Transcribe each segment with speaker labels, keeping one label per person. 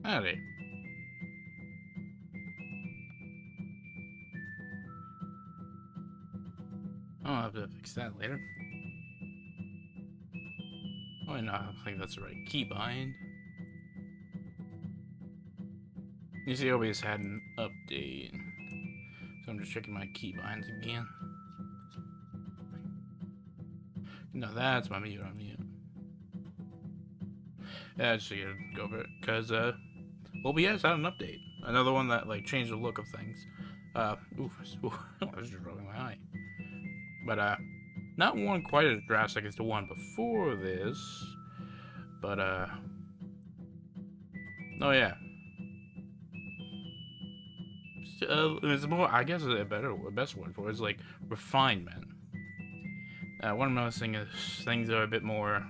Speaker 1: Howdy. I'll have to fix that later. Oh, no, I don't think that's the right keybind. You see, OBS had an update. So I'm just checking my keybinds again. No, that's my mute on mute. Yeah, I just figured I'd go over it. Because, OBS had an update. Another one that, like, changed the look of things. Oof, I was just rubbing my eye. But, not one quite as drastic as the one before this. But, oh yeah. It's more, I guess, a best word for it is like refinement. What I'm noticing is things are a bit more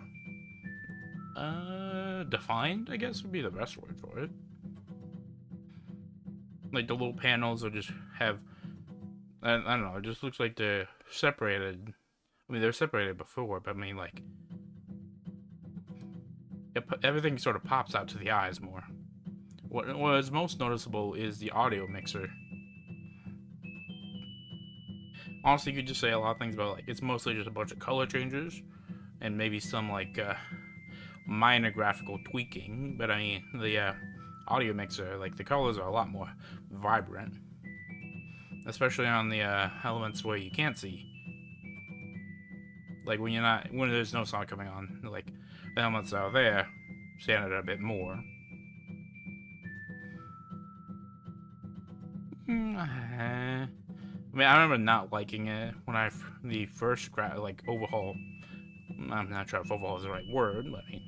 Speaker 1: defined, I guess would be the best word for it. Like the little panels will just have, I don't know, it just looks like they're separated. I mean, they're separated before, but I mean, like, everything sort of pops out to the eyes more. What is most noticeable is the audio mixer. Honestly, you could just say a lot of things about, like, it's mostly just a bunch of color changes and maybe some, like, minor graphical tweaking, but I mean, the audio mixer, like, the colors are a lot more vibrant, especially on the elements where you can't see. Like, when there's no song coming on, like, the elements that are there stand out a bit more. I mean, I remember not liking it when the first overhaul. I'm not sure if overhaul is the right word, but I mean,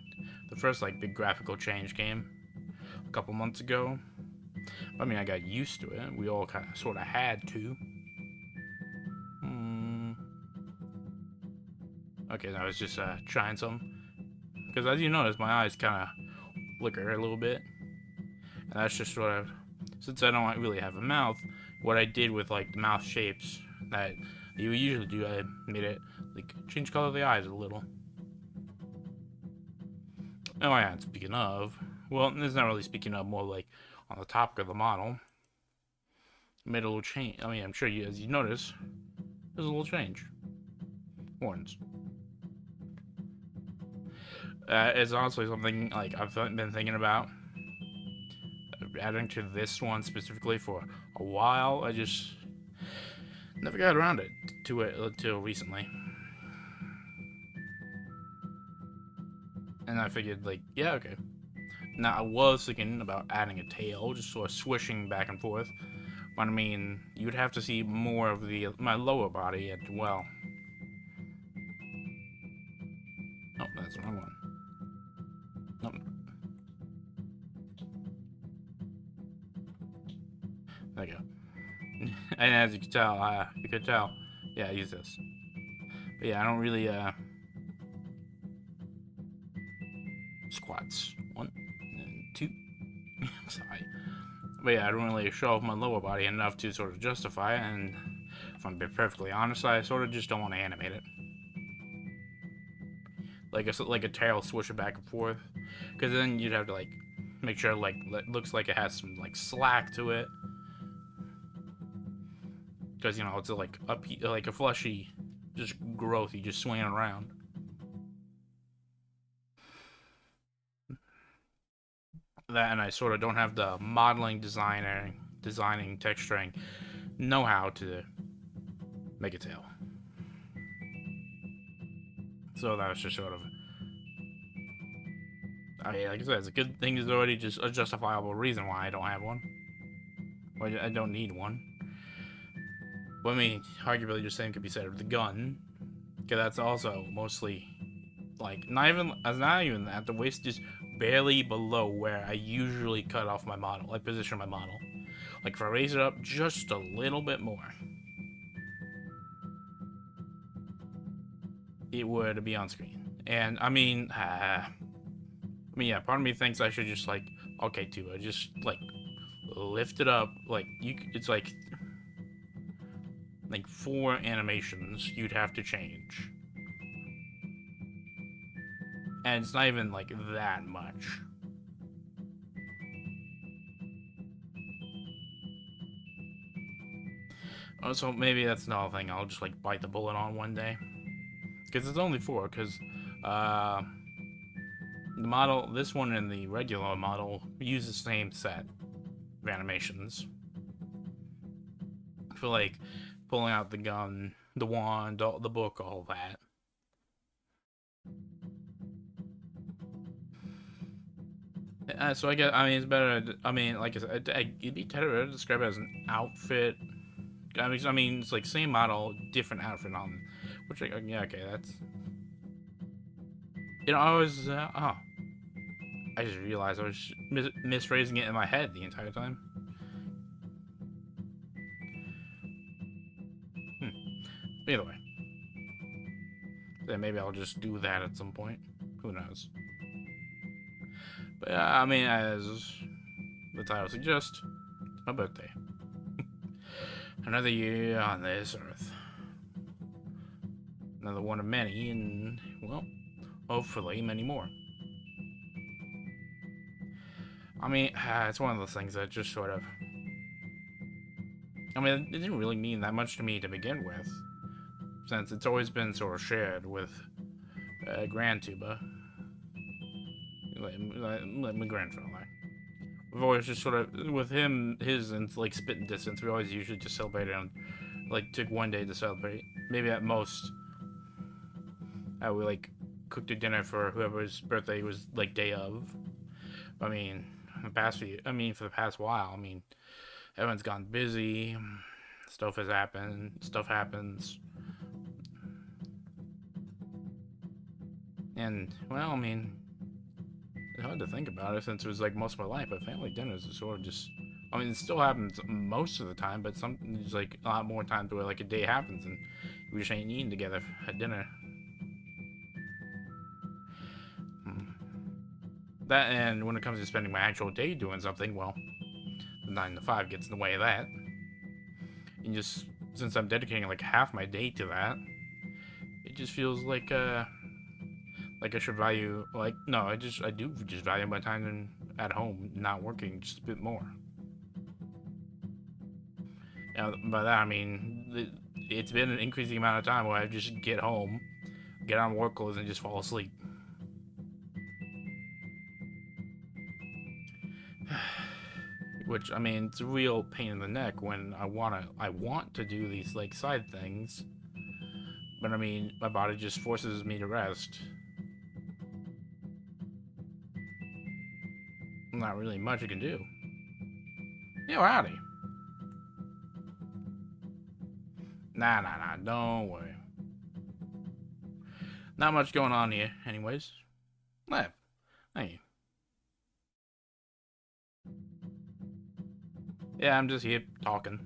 Speaker 1: the first like big graphical change came a couple months ago. I mean, I got used to it. We all kind of sort of had to. Okay, now I was just trying some. Because as you notice, my eyes kind of flicker a little bit. And that's just sort of, since I don't really have a mouth, what I did with like the mouth shapes that you usually do, I made it like change color of the eyes a little. Oh yeah, and speaking of, well, it's not really speaking of, more like on the topic of the model. Made a little change. I mean, I'm sure as you notice, there's a little change. Horns. It's honestly something like I've been thinking about adding to this one specifically for a while. I just never got around to it until recently. And I figured, like, yeah, okay. Now, I was thinking about adding a tail, just sort of swishing back and forth. But I mean, you'd have to see more of my lower body as well. Oh, that's the wrong one. Nope. There you go. And as you could tell, yeah, I use this. But yeah, I don't really, squats. 1 and 2. Sorry. But yeah, I don't really show off my lower body enough to sort of justify it, and if I'm being perfectly honest, I sort of just don't want to animate it. Like a tail swishing back and forth, because then you'd have to like make sure like it looks like it has some like slack to it, because you know it's like a fleshy just growth you just swinging around. That, and I sort of don't have the modeling designing texturing know-how to make a tail. So that was just sort of, I mean, like I said, it's a good thing. There's already just a justifiable reason why I don't have one. Well, I don't need one. But I mean, arguably the same could be said of the gun, because that's also mostly like not even at the waist, just barely below where I usually cut off my model, like position my model. Like if I raise it up just a little bit more, it would be on screen. And I mean, yeah, part of me thinks I should just like, okay, Tuba, just like lift it up, like it's like 4 animations you'd have to change. And it's not even like that much. Oh, so maybe that's another thing I'll just like bite the bullet on one day. Because it's only 4, because the model, this one and the regular model use the same set of animations. For like pulling out the gun, the wand, the book, all that. So I guess, I mean, it's better. I mean, like I said, it'd be better to describe it as an outfit. I mean, it's like same model, different outfit on, which yeah, okay, that's. You know, I was oh, I just realized I was misphrasing it in my head the entire time. Either way, then maybe I'll just do that at some point. Who knows? But I mean, as the title suggests, it's my birthday. Another year on this earth. Another one of many, and, well, hopefully many more. I mean, it's one of those things that just sort of... I mean, it didn't really mean that much to me to begin with, since it's always been sort of shared with GrandTuba. Let me grandfather. We've always just sort of, with him, his, and like spitting distance, we always usually just celebrated on, like, took one day to celebrate. Maybe at most, we like cooked a dinner for whoever's birthday was like day of. I mean, for the past while, I mean, everyone's gotten busy, stuff has happened, stuff happens. And, well, I mean, it's hard to think about it since it was like most of my life, but family dinners is sort of just, I mean, it still happens most of the time, but there's like a lot more times where like a day happens and we just ain't eating together at dinner. That, and when it comes to spending my actual day doing something, well, the 9 to 5 gets in the way of that. And just, since I'm dedicating like half my day to that, it just feels like I should value, like, no, I do just value my time at home, not working, just a bit more. And by that I mean, it's been an increasing amount of time where I just get home, get on work clothes, and just fall asleep. Which, I mean, it's a real pain in the neck when I want to do these like side things, but I mean, my body just forces me to rest. Not really much you can do. Yeah, howdy. Nah, don't worry. Not much going on here, anyways. Thank you. Yeah, I'm just here talking.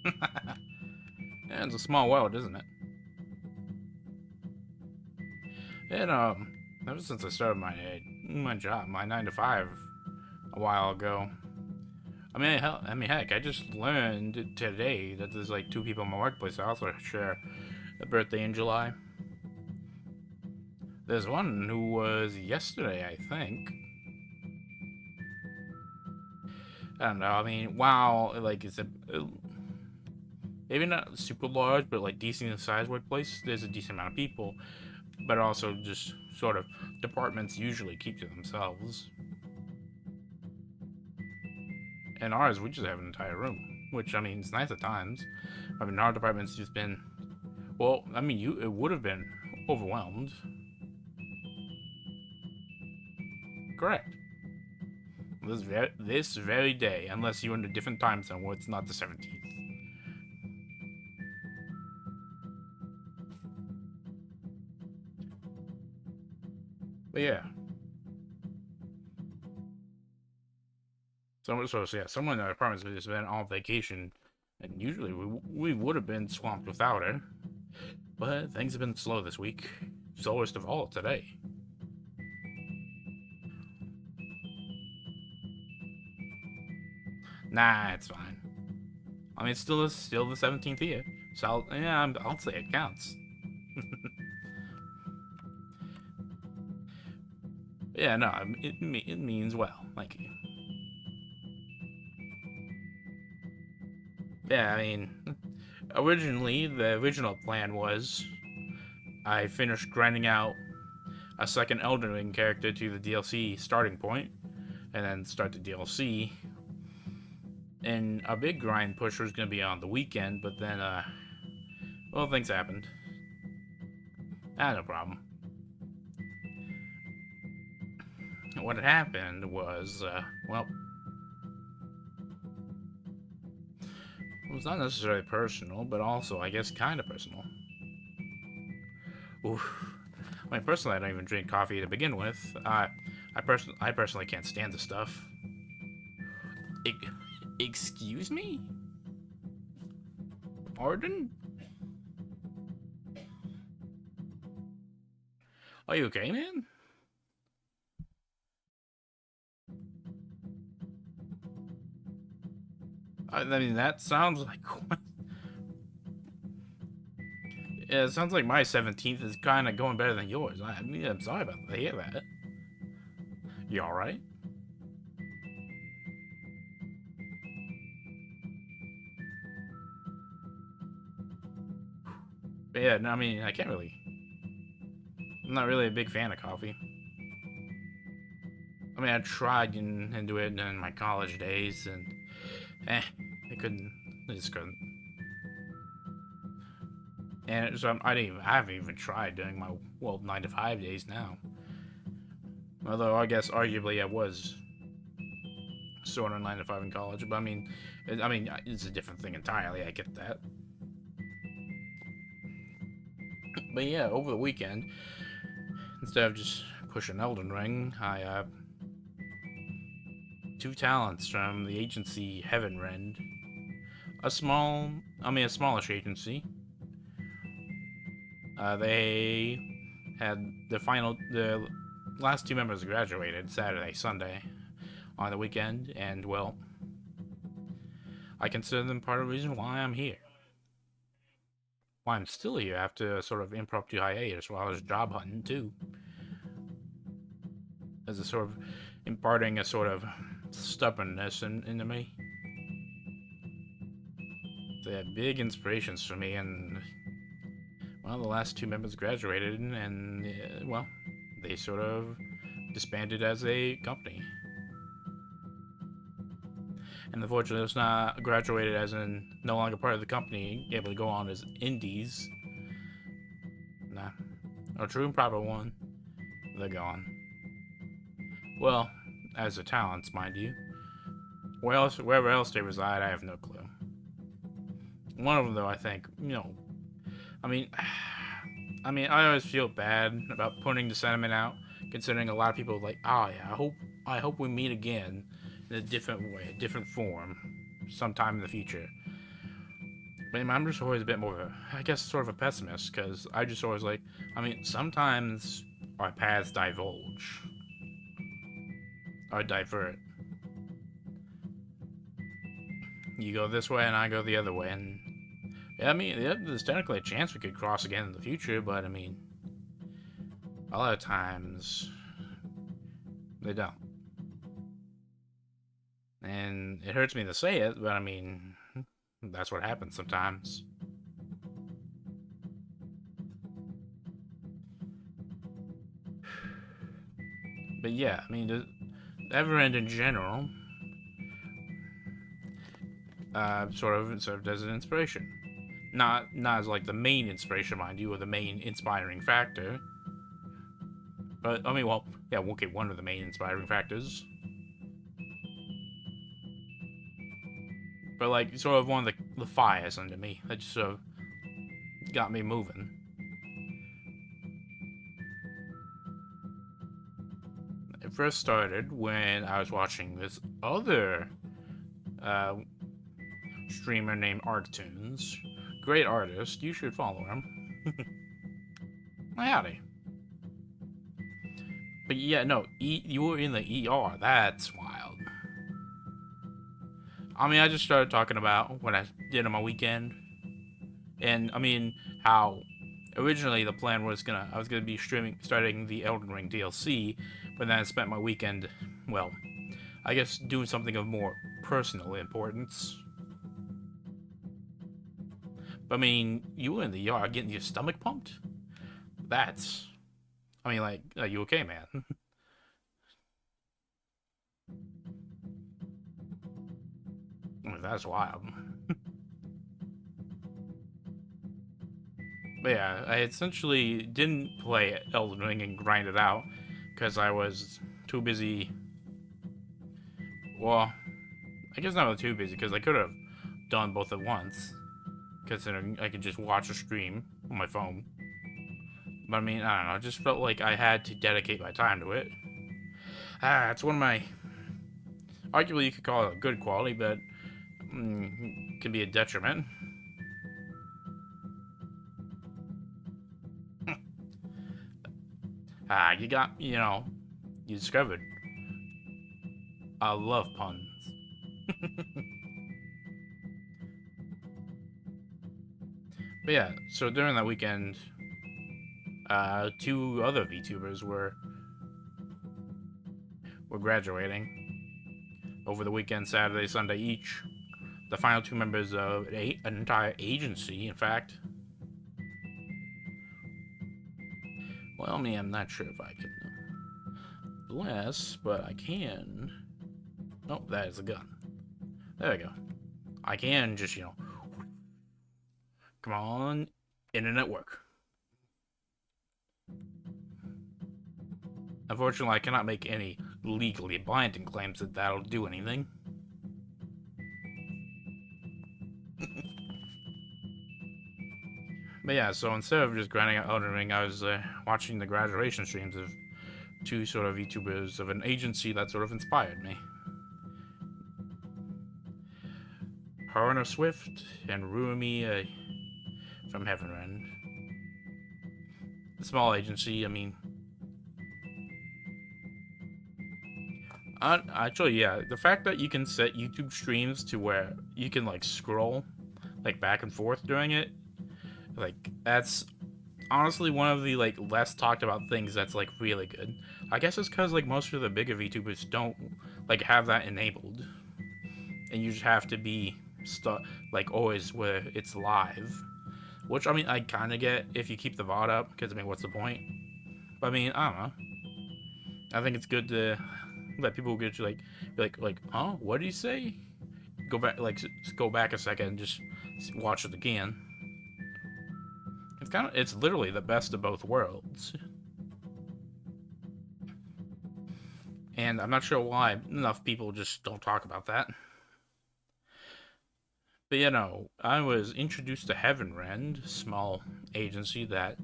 Speaker 1: Yeah, it's a small world, isn't it? And ever since I started my job, my 9 to 5, a while ago. I mean, heck, I just learned today that there's like 2 people in my workplace that also share a birthday in July. There's one who was yesterday, I think. I don't know. I mean, wow, like it's maybe not super large, but like decent sized workplace. There's a decent amount of people, but also just sort of departments usually keep to themselves. And ours, we just have an entire room, which, I mean, it's nice at times. I mean, our department's just been, well, I mean, it would have been overwhelmed. Correct. This very day, unless you're in a different time zone where it's not the 17th. But yeah. Someone in our apartments has been on vacation, and usually we would have been swamped without her. But things have been slow this week. Slowest of all today. Nah, it's fine. I mean, it's still the 17th year, so I'll say it counts. Yeah, no, it means well. Thank you. Yeah, I mean, originally, the original plan was I finished grinding out a second Elden Ring character to the DLC starting point, and then start the DLC. And a big grind push was going to be on the weekend, but then, well, things happened. Ah, no problem. What had happened was, well, it was not necessarily personal, but also, I guess, kind of personal. Oof. I mean, personally, I don't even drink coffee to begin with. I personally can't stand the stuff. E Excuse me? Pardon? Are you okay, man? I mean, that sounds like... Yeah, it sounds like my 17th is kind of going better than yours. I mean, I'm sorry about to hear that. You alright? But yeah, no, I mean, I can't really... I'm not really a big fan of coffee. I mean, I tried into it in my college days, and... I couldn't... I just couldn't. And so I haven't even tried doing my, well, 9 to 5 days now. Although, I guess, arguably, I was sort of 9 to 5 in college, but I mean, it's a different thing entirely, I get that. But yeah, over the weekend, instead of just pushing Elden Ring, I, 2 talents from the agency Heaven Rend. A smallish agency. They had the last 2 members graduated Saturday, Sunday, on the weekend, and well, I consider them part of the reason why I'm here. Why I'm still here after a sort of impromptu hiatus while I was job hunting too. As a sort of imparting a sort of stubbornness into me. They had big inspirations for me, and well, the last 2 members graduated, and well, they sort of disbanded as a company. And unfortunately, it's not graduated as in no longer part of the company, able to go on as indies. Nah, a true and proper one, they're gone. Well, as the talents, mind you. Wherever else they reside, I have no clue. One of them, though, I think, I mean, I always feel bad about putting the sentiment out, considering a lot of people are like, oh yeah, I hope we meet again in a different way, a different form, sometime in the future. But I'm just always a bit more of a, I guess, sort of a pessimist, because I just always like, I mean, sometimes our paths divulge. Or divert. You go this way and I go the other way, and yeah, I mean, yeah, there's technically a chance we could cross again in the future, but I mean, a lot of times they don't. And it hurts me to say it, but I mean, that's what happens sometimes. But yeah, I mean, the Everend in general sort of served as an inspiration. Not as like the main inspiration, mind you, or the main inspiring factor. But I mean, well, yeah, we'll get one of the main inspiring factors. But like, sort of one of the fires under me that just sort of got me moving. It first started when I was watching this other streamer named Arctoons. Great artist, you should follow him. Howdy. But yeah, no, you were in the ER, that's wild. I mean, I just started talking about what I did on my weekend. And, I mean, how originally the plan was I was gonna be starting the Elden Ring DLC, But then I spent my weekend, well, I guess doing something of more personal importance. But I mean, you were in the yard getting your stomach pumped? That's... I mean, like, are you okay, man? I mean, that's wild. But yeah, I essentially didn't play Elden Ring and grind it out because I was too busy. Well, I guess not really too busy because I could have done both at once, considering I could just watch a stream on my phone. But I mean, I don't know, I just felt like I had to dedicate my time to it. It's one of my... Arguably, you could call it a good quality, but can be a detriment. You got, you discovered. I love puns. But yeah, so during that weekend, 2 other VTubers were graduating. Over the weekend, Saturday, Sunday each. The final 2 members of an entire agency, in fact. Well, I mean, I'm not sure if I can bless, but I can. Oh, that is a gun. There we go. I can just, come on, internet work. Unfortunately, I cannot make any legally binding claims that that'll do anything. But yeah, so instead of just grinding out Elden Ring, I was watching the graduation streams of 2 sort of YouTubers of an agency that sort of inspired me. Haruna Swift and Ruimi from Heavenrend. The small agency, I mean... Actually, yeah, the fact that you can set YouTube streams to where you can, like, scroll, like, back and forth during it, like, that's honestly one of the, like, less talked about things that's, like, really good. I guess it's because, like, most of the bigger VTubers don't, like, have that enabled. And you just have to be, like, always where it's live. Which, I mean, I kind of get if you keep the VOD up, because, I mean, what's the point? But, I mean, I don't know. I think it's good to let people get you, like, be like, huh? What did he say? Go back, like, go back a second and just watch it again. It's literally the best of both worlds. And I'm not sure why enough people just don't talk about that. But I was introduced to Heavenrend, small agency that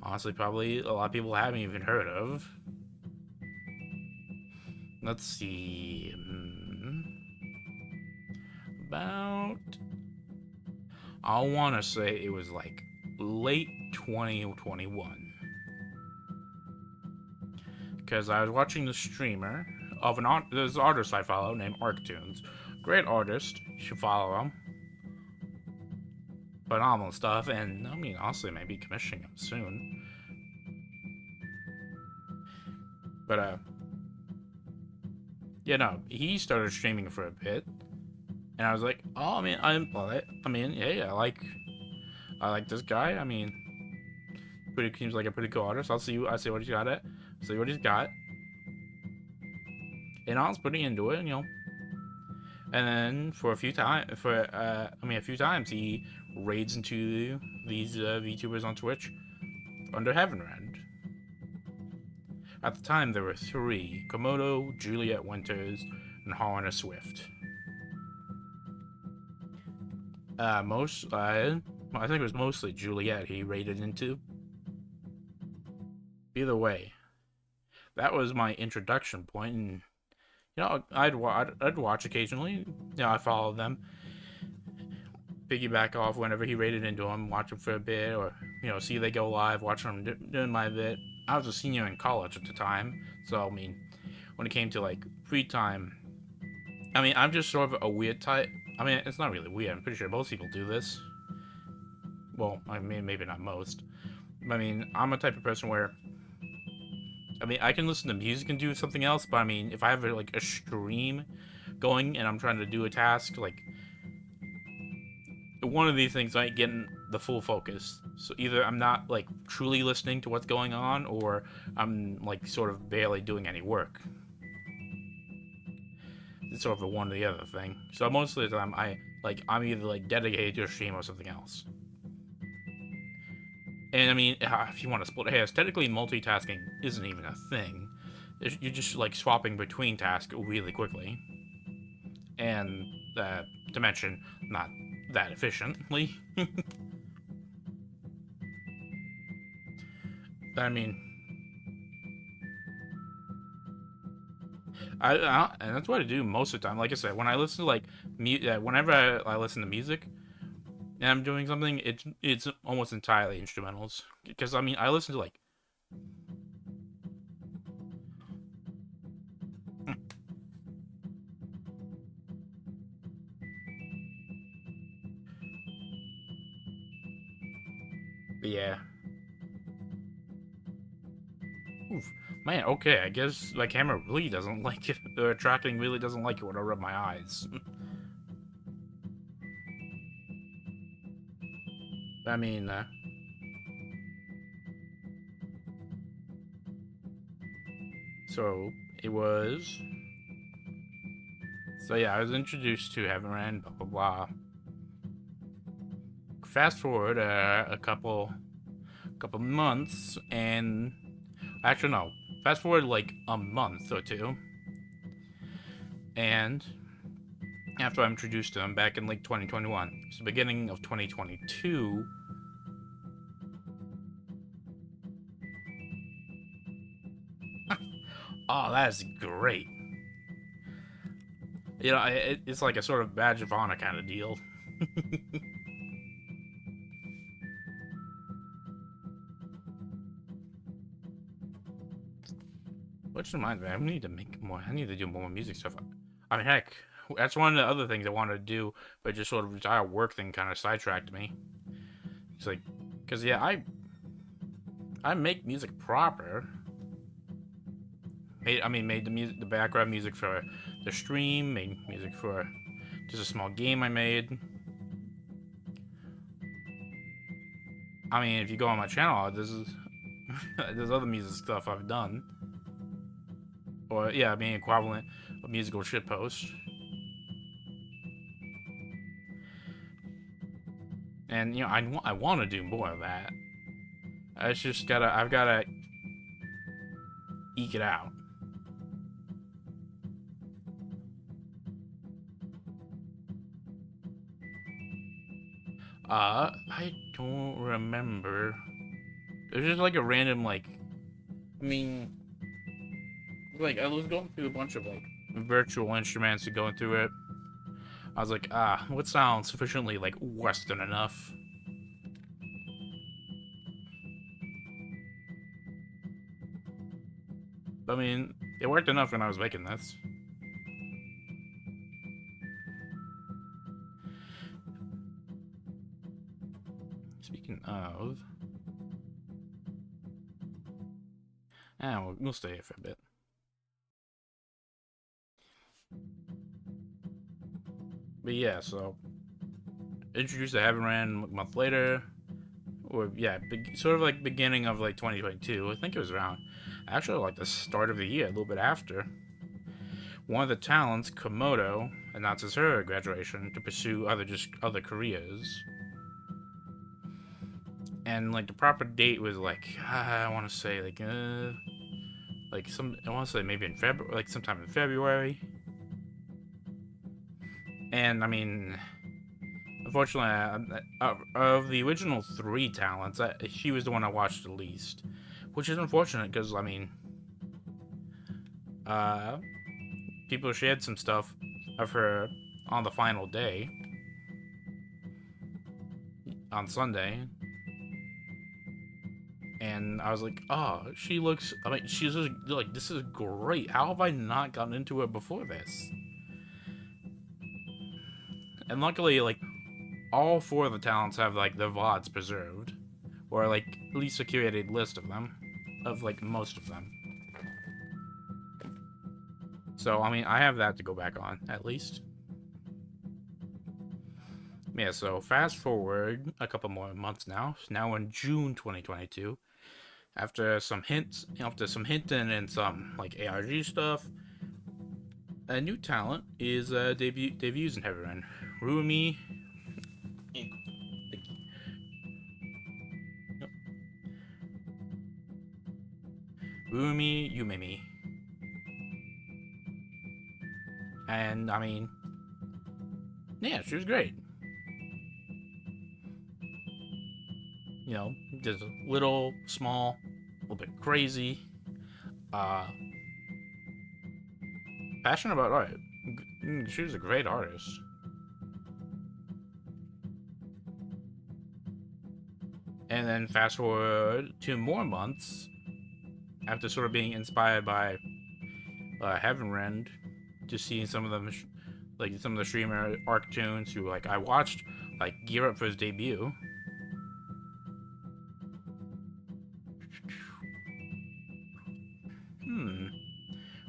Speaker 1: honestly probably a lot of people haven't even heard of. Let's see. About... I want to say it was like late 2021. Because I was watching the streamer of there's an artist I follow named Arctoons. Great artist. You should follow him. Phenomenal stuff. And, I mean, honestly, maybe commissioning him soon. But, he started streaming for a bit. And I was like, oh, I mean, yeah, I like this guy. I mean, seems like a pretty cool artist. I'll see what he's got at. See what he's got. And I was pretty into it, And then for a few times, he raids into these VTubers on Twitch under Heavenrend. At the time, there were 3: Komodo, Juliet Winters, and Haruna Swift. I think it was mostly Juliet he raided into. Either way, that was my introduction point, and I'd watch occasionally. I followed them, piggyback off whenever he raided into them, watch them for a bit, or see they go live, watch them doing my bit. I was a senior in college at the time, so I mean, when it came to like free time, I mean, I'm just sort of a weird type. I mean, it's not really weird. I'm pretty sure most people do this. Well, I mean, maybe not most. I mean, I'm a type of person where I mean, I can listen to music and do something else, but I mean, if I have like a stream going and I'm trying to do a task, like one of these things I ain't getting the full focus. So either I'm not like truly listening to what's going on, or I'm like sort of barely doing any work. It's sort of a one or the other thing. So most of the time, I'm either like dedicated to a stream or something else. And I mean, if you want to split hairs, technically multitasking isn't even a thing. You're just like swapping between tasks really quickly, and to mention, not that efficiently. I mean, and that's what I do most of the time. Like I said, when I listen to like whenever I listen to music and I'm doing something, it's almost entirely instrumentals. Because I mean, I listen to like yeah. Oof. Man, okay, I guess my camera really doesn't like it. The tracking really doesn't like it when I rub my eyes. I mean, so it was. So yeah, I was introduced to Heaven Ran, blah blah blah. Fast forward a couple months, and actually no, fast forward like a month or two, and after I'm introduced to them back in like 2021, so beginning of 2022. Oh, that's great. You know, it's like a sort of badge of honor kind of deal. Which reminds me, I need to make more. I need to do more music stuff. I mean, heck, that's one of the other things I wanted to do, but just sort of entire work thing kind of sidetracked me. It's like, cause yeah, I make music proper. Made the background music for the stream. Made music for just a small game I made. I mean, if you go on my channel, there's other music stuff I've done. Or yeah, I mean equivalent of musical shitpost. And you know, I want to do more of that. I've gotta eke it out. I don't remember. It was just like a random like. I mean, like I was going through a bunch of like virtual instruments and going through it. I was like, what sounds sufficiently like Western enough? I mean, it worked enough when I was making this. Speaking of, we'll stay here for a bit. But yeah, so introduced to Heaven Ran a month later, or yeah, sort of like beginning of like 2022. I think it was around actually like the start of the year, a little bit after. One of the talents, Komodo, announces her graduation to pursue other careers. And like the proper date was like I want to say I want to say maybe in February, like sometime in February. And I mean, unfortunately, of the original 3 talents, she was the one I watched the least, which is unfortunate because I mean, people shared some stuff of her on the final day on Sunday, and I was like, oh, she looks. I mean, she's just, like, this is great. How have I not gotten into it before this? And luckily, like, all 4 of the talents have like their VODs preserved, or like at least a curated list of them, of like most of them. So, I mean, I have that to go back on, at least. Yeah, so fast forward a couple more months now. Now in June 2022. After some hinting and some, like, ARG stuff, a new talent is debuts in Heavy Rain. Ruumi... Ruumi Yumemi. And, I mean... Yeah, she was great. You know, just little, small, a little bit crazy. Passionate about art. She was a great artist. And then fast forward 2 more months after sort of being inspired by Heaven Rend, to seeing some of them, like some of the streamer Arctoons who like I watched like gear up for his debut.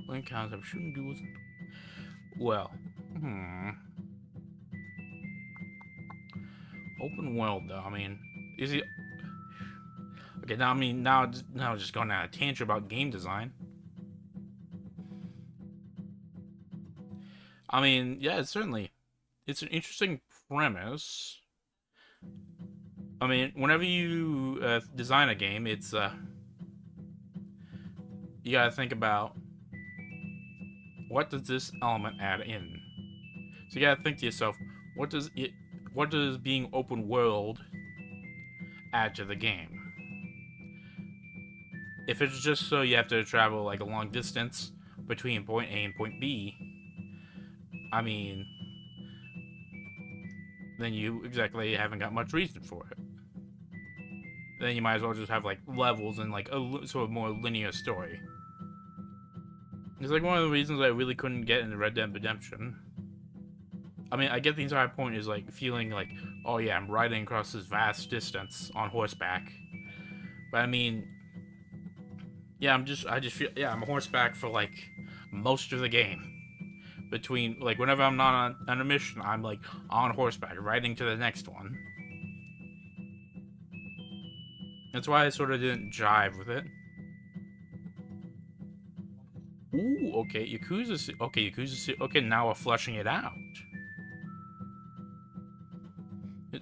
Speaker 1: When concept shooting duels. Well, open world though. I mean, is he? Okay, now I mean now just going on a tangent about game design. I mean, yeah, it's an interesting premise. I mean, whenever you design a game, it's you gotta think about what does this element add in. So you gotta think to yourself, what does being open world add to the game? If it's just so you have to travel like a long distance between point A and point B, I mean, then you exactly haven't got much reason for it. Then you might as well just have like levels and like a sort of more linear story. It's like one of the reasons I really couldn't get into Red Dead Redemption. I mean, I get the entire point is like feeling like, oh yeah, I'm riding across this vast distance on horseback. But I mean, yeah, I just feel, yeah, I'm horseback for like most of the game. Between like whenever I'm not on a mission, I'm like on horseback, riding to the next one. That's why I sort of didn't jive with it. Ooh, okay, Yakuza. Okay, Yakuza. Okay, now we're fleshing it out.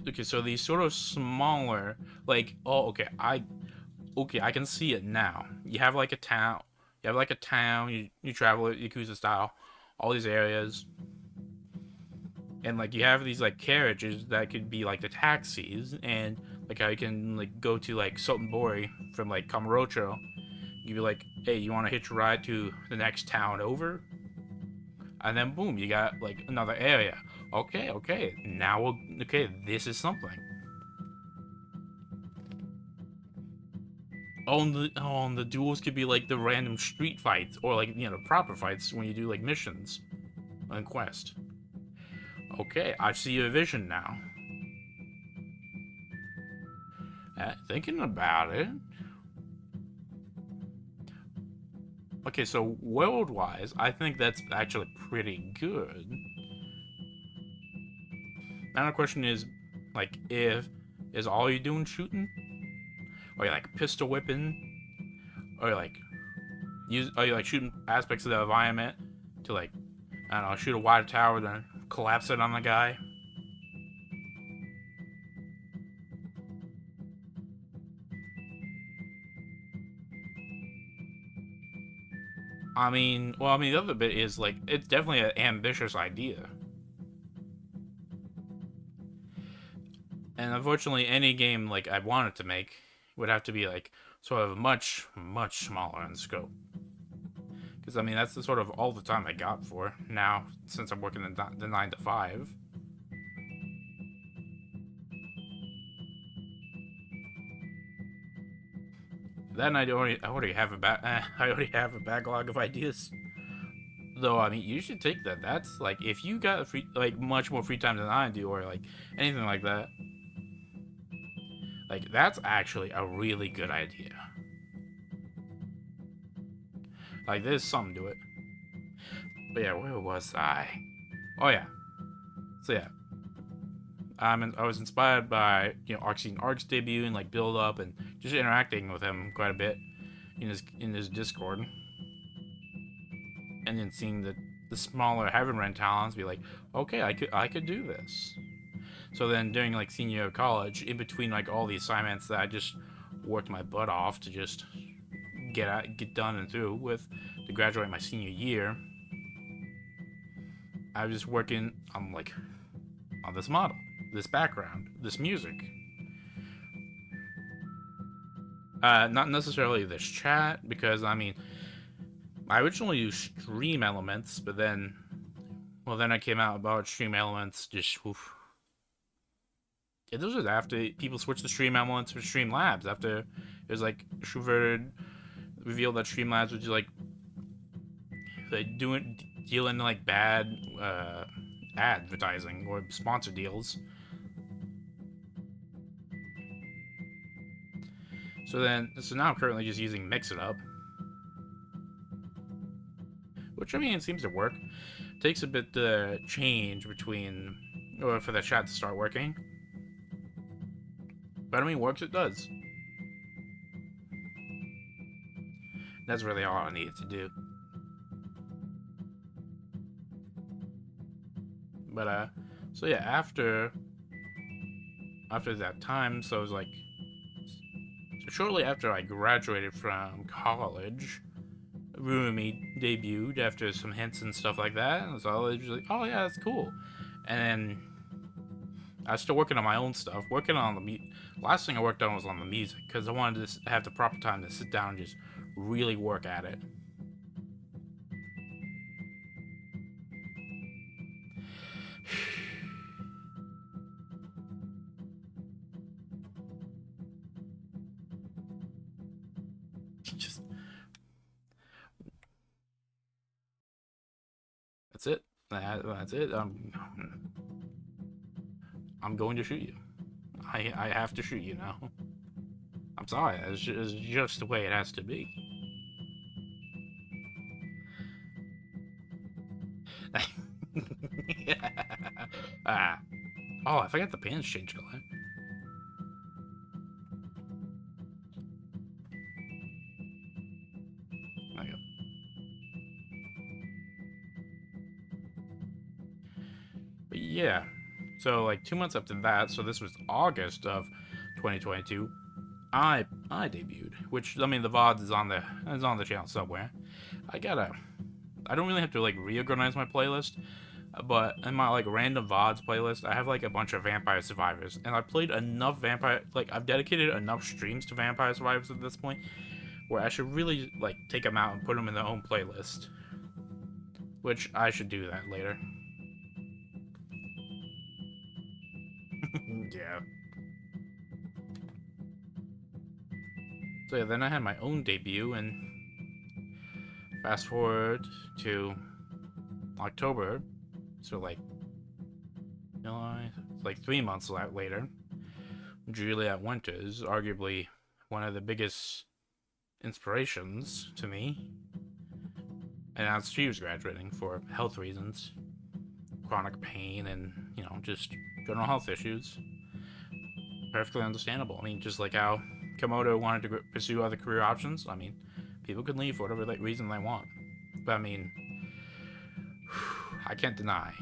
Speaker 1: Okay, so these sort of smaller, like, oh, okay, I can see it now. You have like a town. You travel it Yakuza style, all these areas, and like you have these like carriages that could be like the taxis, and like how you can like go to like Sultan Bori from like Kamurocho. You'd be like, hey, you want to hitch a ride to the next town over? And then boom, you got like another area. Okay, now okay, this is something. And the duels could be like the random street fights, or like, you know, proper fights when you do like missions on quest. Okay, I see your vision now. Thinking about it. Okay, so world-wise, I think that's actually pretty good. Now the question is, like, is all you doing shooting? Or you like pistol whipping? Or are you like shooting aspects of the environment to like, I don't know, shoot a water tower, then collapse it on the guy? I mean, well, I mean, the other bit is like, it's definitely an ambitious idea. And unfortunately, any game like I wanted to make would have to be like sort of much smaller in scope. Because I mean, that's the sort of all the time I got for now, since I'm working the 9 to 5. Then I already have a backlog of ideas. Though I mean, you should take that. That's like if you got much more free time than I do, or like anything like that. Like that's actually a really good idea. Like there's something to it. But yeah, where was I? Oh yeah. So yeah, I was inspired by seeing Ark's debut and like build up and just interacting with him quite a bit in his Discord, and then seeing the smaller Heaven Rent talents be like, okay, I could do this. So then during like senior year of college, in between like all the assignments that I just worked my butt off to just get done and through with to graduate my senior year, I was just working on like on this model, this background, this music. Not necessarily this chat, because I mean, I originally used Stream Elements, but then, well, then I came out about Stream Elements. Just oof. Yeah, this was after people switched to Stream Elements for Streamlabs. After it was like Schuver revealed that Streamlabs was just like dealing like bad advertising or sponsor deals. So now I'm currently just using Mix It Up, which I mean it seems to work. It takes a bit to change between, or for the chat to start working, but I mean works it does. That's really all I needed to do. But so yeah, after that time, so it was like, so shortly after I graduated from college, Rumi debuted after some hints and stuff like that, and so I was like, oh yeah, that's cool. And then I was still working on my own stuff, working on the last thing I worked on was on the music, because I wanted to have the proper time to sit down and just really work at it. Just that's it. That's it. I'm going to shoot you. I have to shoot you now. I'm sorry. It's just the way it has to be. Oh, I forgot the pants change color. There you go. But yeah, so like 2 months after that, so this was August of 2022. I debuted, which I mean the VOD is on the channel somewhere. I don't really have to like reorganize my playlist, but in my like random VODs playlist, I have like a bunch of Vampire Survivors, and I played enough I've dedicated enough streams to Vampire Survivors at this point, where I should really like take them out and put them in their own playlist, which I should do that later. Yeah. So yeah, then I had my own debut, and fast forward to October, so like July, like 3 months later, Juliet Winters, arguably one of the biggest inspirations to me, announced she was graduating for health reasons, chronic pain, and just general health issues. Perfectly understandable. I mean, just like how Komodo wanted to pursue other career options. I mean, people can leave for whatever reason they want. But I mean, I can't deny,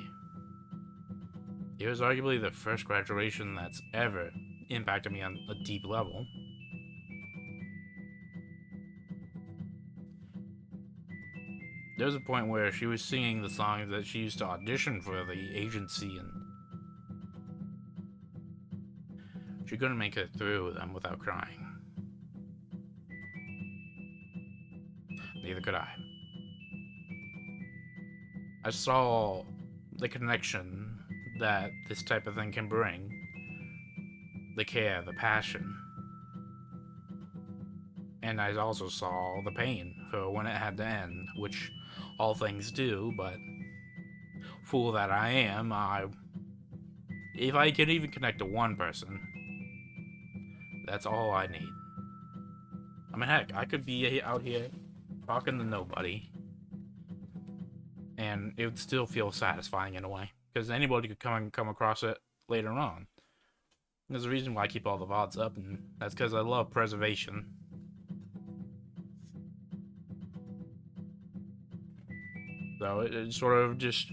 Speaker 1: it was arguably the first graduation that's ever impacted me on a deep level. There was a point where she was singing the songs that she used to audition for the agency, and she couldn't make it through them without crying. Neither could I. I saw the connection that this type of thing can bring. The care, the passion. And I also saw the pain for when it had to end, which all things do, but fool that I am, if I could even connect to one person, that's all I need. I mean, heck, I could be out here talking to nobody, and it would still feel satisfying in a way, because anybody could come across it later on. There's a reason why I keep all the VODs up, and that's because I love preservation. So it sort of just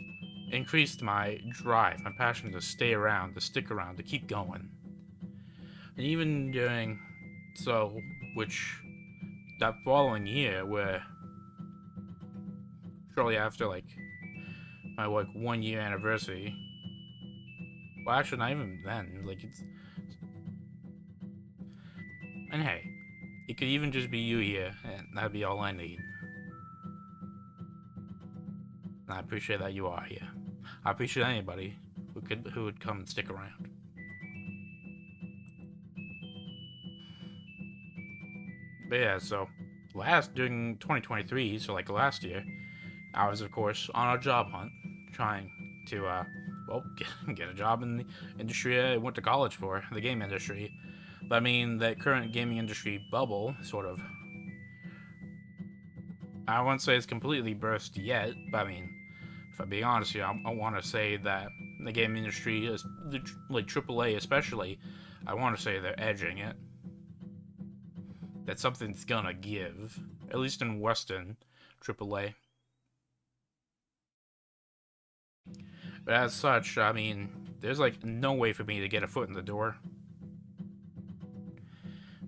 Speaker 1: increased my drive, my passion to stay around, to stick around, to keep going. And even during which that following year, where shortly after like my 1 year anniversary, well, actually not even then, like and hey, it could even just be you here, and that'd be all I need. And I appreciate that you are here. I appreciate anybody who would come and stick around. But yeah, so during 2023, so like last year, I was of course on a job hunt, trying to get a job in the industry I went to college for, the game industry. But I mean, that current gaming industry bubble sort of, I won't say it's completely burst yet, but I mean, if I'm being honest here, I want to say that the game industry is, like AAA especially, I want to say they're edging it. That something's gonna give, at least in Western AAA. But as such, I mean, there's like no way for me to get a foot in the door.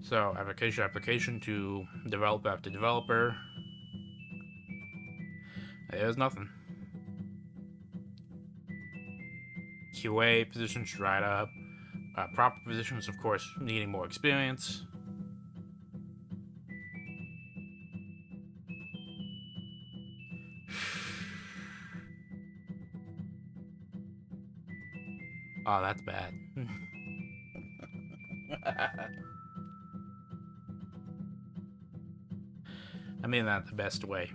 Speaker 1: So, application to develop after developer. There's nothing. QA positions dried up. Proper positions, of course, needing more experience. Oh, that's bad. I mean that the best way.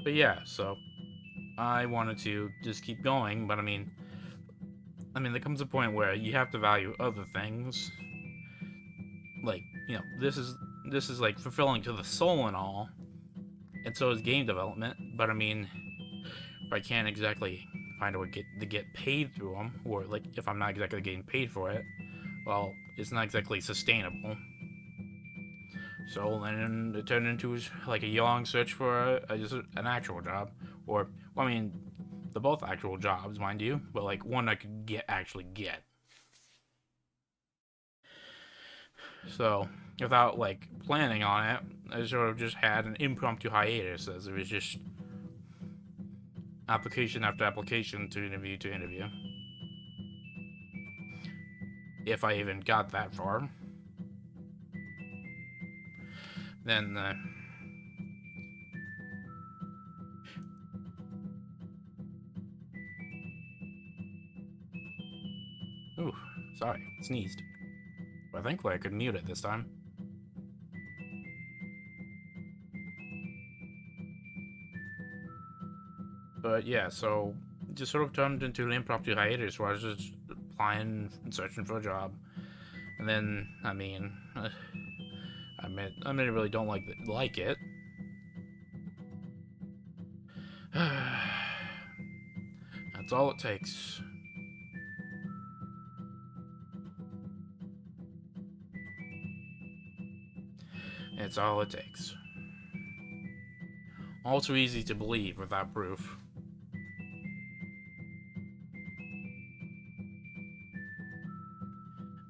Speaker 1: But yeah, so I wanted to just keep going, but I mean there comes a point where you have to value other things. Like, you know, this is like fulfilling to the soul and all, and so is game development. But I mean, if I can't exactly find a way to get paid through them, or like if I'm not exactly getting paid for it, well, it's not exactly sustainable. So then it turned into like a long search for just an actual job, or well, I mean, they're both actual jobs, mind you, but like one I could actually get. So without like planning on it, I sort of just had an impromptu hiatus, as it was just application after application to interview. If I even got that far. Then ooh, sorry, sneezed. But thankfully I could mute it this time. But yeah, so it just sort of turned into an impromptu hiatus where I was just applying and searching for a job. And then, I mean, I really don't like it. That's all it takes. It's all it takes. All too easy to believe without proof.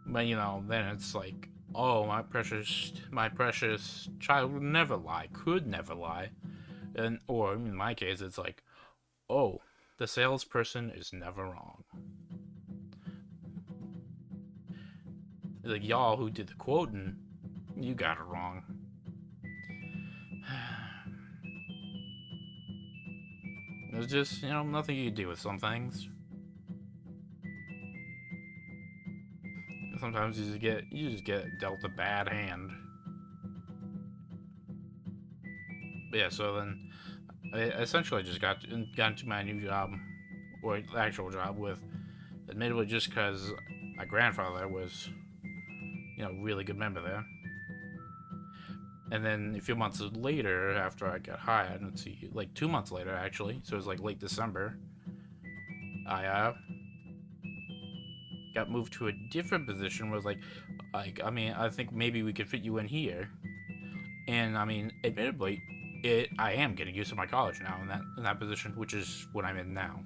Speaker 1: But you know, then it's like, oh, my precious child would never lie, could never lie. And or in my case it's like, oh, the salesperson is never wrong. Like, y'all who did the quoting, you got it wrong. There's just, you know, nothing you can do with some things. Sometimes you just get dealt a bad hand. But yeah, so then I essentially just got into my new job, or the actual job, with, admittedly, just because my grandfather was, you know, a really good member there. And then a few months later, after I got hired, let's see, like 2 months later actually, so it was like late December, I got moved to a different position. Was like I mean, I think maybe we could fit you in here. And I mean, admittedly, I am getting used to my college now in that position, which is what I'm in now.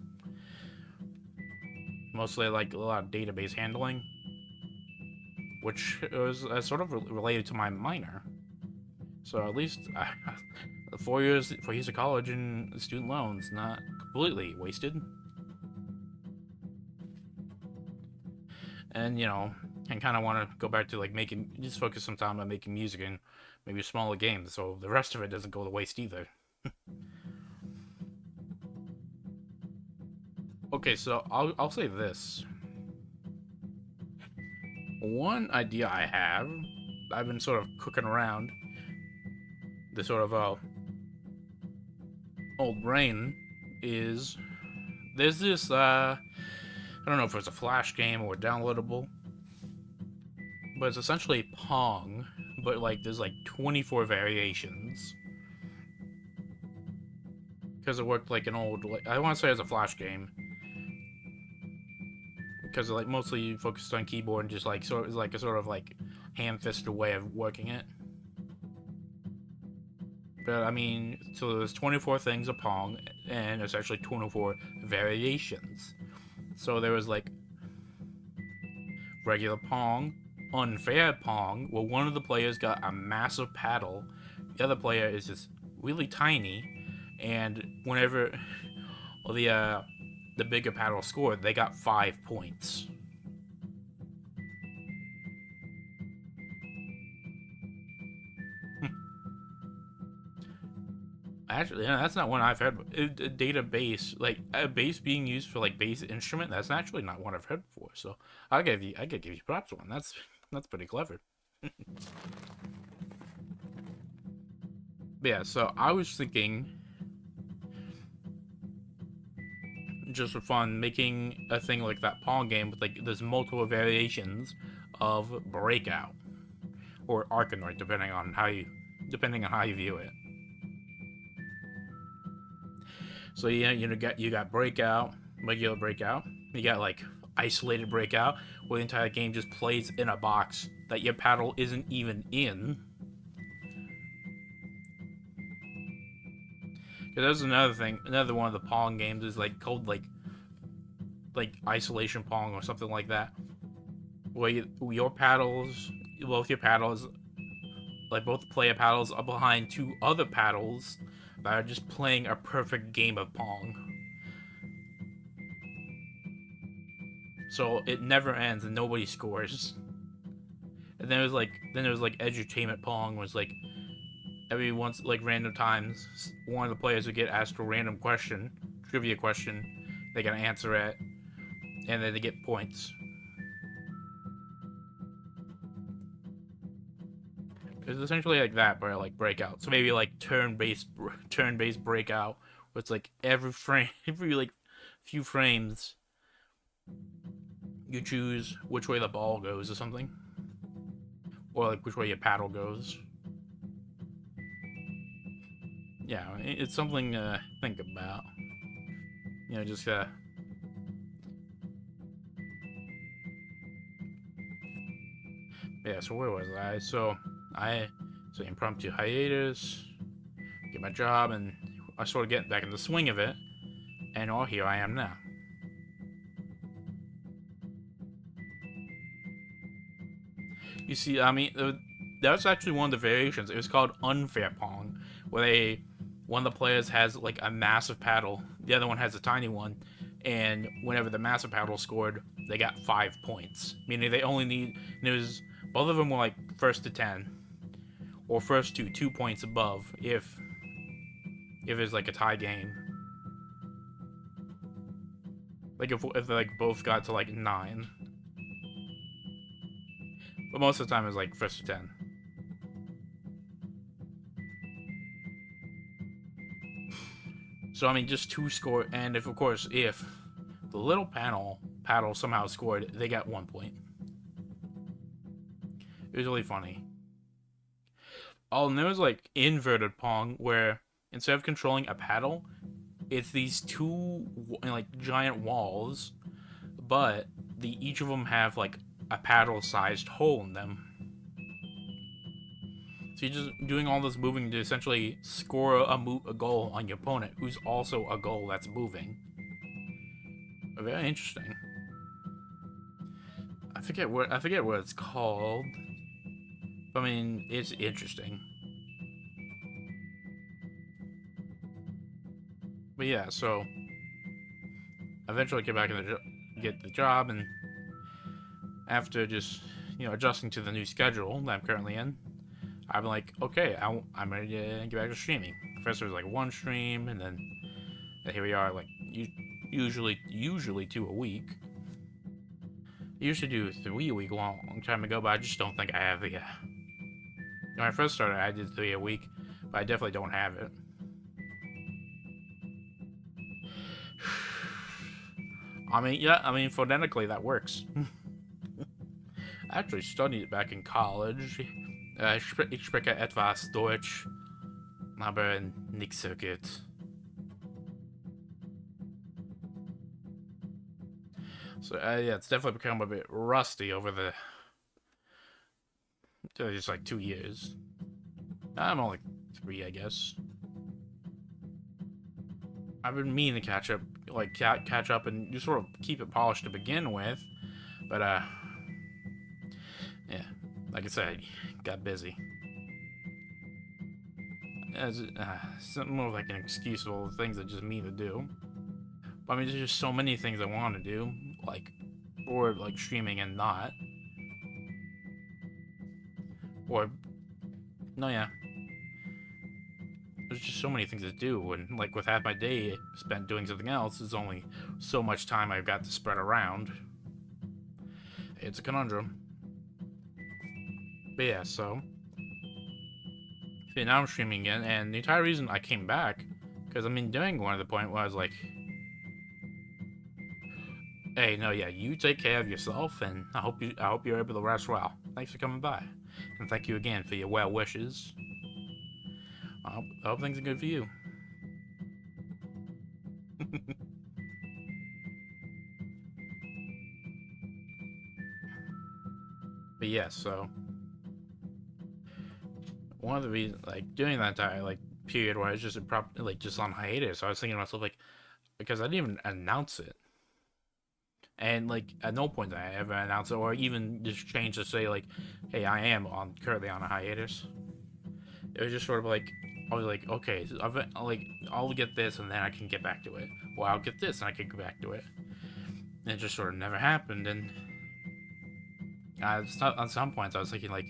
Speaker 1: Mostly like a lot of database handling, which was sort of related to my minor. So at least 4 years of college and student loans not completely wasted. And I kind of want to go back to like just focus some time on making music and maybe smaller games, so the rest of it doesn't go to waste either. Okay, so I'll say this. One idea I have, I've been sort of cooking around the sort of old brain, is there's this I don't know if it's a flash game or downloadable, but it's essentially Pong, but like there's like 24 variations. Because it worked like an old, like, I want to say it's a flash game, because like mostly you focused on keyboard and just like sort of like a sort of like ham-fisted way of working it. But I mean, so there's 24 things of Pong, and there's actually 24 variations. So there was like regular Pong, unfair Pong, where one of the players got a massive paddle, the other player is just really tiny, and whenever the bigger paddle scored, they got 5 points. Actually, yeah, that's not one I've heard. A database, like a bass being used for like bass instrument, that's actually not one I've heard before. So I could give you props on that's pretty clever. But yeah, so I was thinking, just for fun, making a thing like that Pong game with like there's multiple variations of Breakout or Arkanoid, depending on how you view it. So yeah, you got Breakout, regular Breakout. You got like isolated Breakout, where the entire game just plays in a box that your paddle isn't even in. Because that's another thing. Another one of the Pong games is like called like isolation Pong or something like that, where your paddles, both your paddles, like both player paddles, are behind two other paddles that are just playing a perfect game of Pong. So it never ends and nobody scores. And then there was like edutainment Pong, was like every once, like random times, one of the players would get asked a random question, trivia question, they gotta answer it, and then they get points. It's essentially like that, but like Breakout. So maybe like turn-based Breakout, where it's like every frame, every like few frames, you choose which way the ball goes or something, or like which way your paddle goes. Yeah, it's something to think about. Just yeah. So where was I? So impromptu hiatus, get my job, and I sort of get back in the swing of it, and here I am now. You see, I mean, that was actually one of the variations. It was called unfair Pong, where one of the players has like a massive paddle, the other one has a tiny one, and whenever the massive paddle scored, they got 5 points. Meaning they only need. It was both of them were like first to 10, or first to 2 points above if it's like a tie game. Like if they like both got to like 9. But most of the time it's like first to 10. So I mean, just 2 score, and if the little paddle somehow scored, they got 1 point. It was really funny. Oh, and there was like inverted Pong where instead of controlling a paddle, it's these two like giant walls, but each of them have like a paddle-sized hole in them. So you're just doing all this moving to essentially score a goal on your opponent, who's also a goal that's moving. Very interesting. I forget what it's called. But, I mean, it's interesting. But yeah, so eventually get back in get the job, and after just adjusting to the new schedule that I'm currently in, I'm like, okay, I'm ready to get back to streaming. First there was like one stream, and then here we are, like usually 2 a week. I used to do 3 a week a long time ago, but I just don't think I have the. When I first started, I did 3 a week, but I definitely don't have it. I mean, yeah, I mean, phonetically that works. I actually studied it back in college. Ich spreche etwas Deutsch, aber nicht so gut. So, yeah, it's definitely become a bit rusty over the just like 2 years. I'm only 3, I guess. I've been meaning to catch up, and just sort of keep it polished to begin with, but yeah, like I said, got busy. It's something more like an excuse for all the things I just mean to do. But I mean, there's just so many things I want to do, or like streaming and not, or no, yeah. There's just so many things to do, and like with half my day spent doing something else, there's only so much time I've got to spread around. It's a conundrum. But yeah, so see, now I'm streaming again, and the entire reason I came back, because I mean, doing one at the point where I was like, hey, no, yeah, you take care of yourself, and I hope you're able to rest well. Thanks for coming by, and thank you again for your well wishes. I hope things are good for you. But yeah, so one of the reasons, like during that entire period where I was just just on hiatus, I was thinking to myself because I didn't even announce it, and like at no point did I ever announce it or even just change to say hey, I am currently on a hiatus. It was just sort of like I was like, okay, so I'll get this and then I can get back to it. Well, I'll get this and I can get back to it. And it just sort of never happened. And on some points I was thinking am I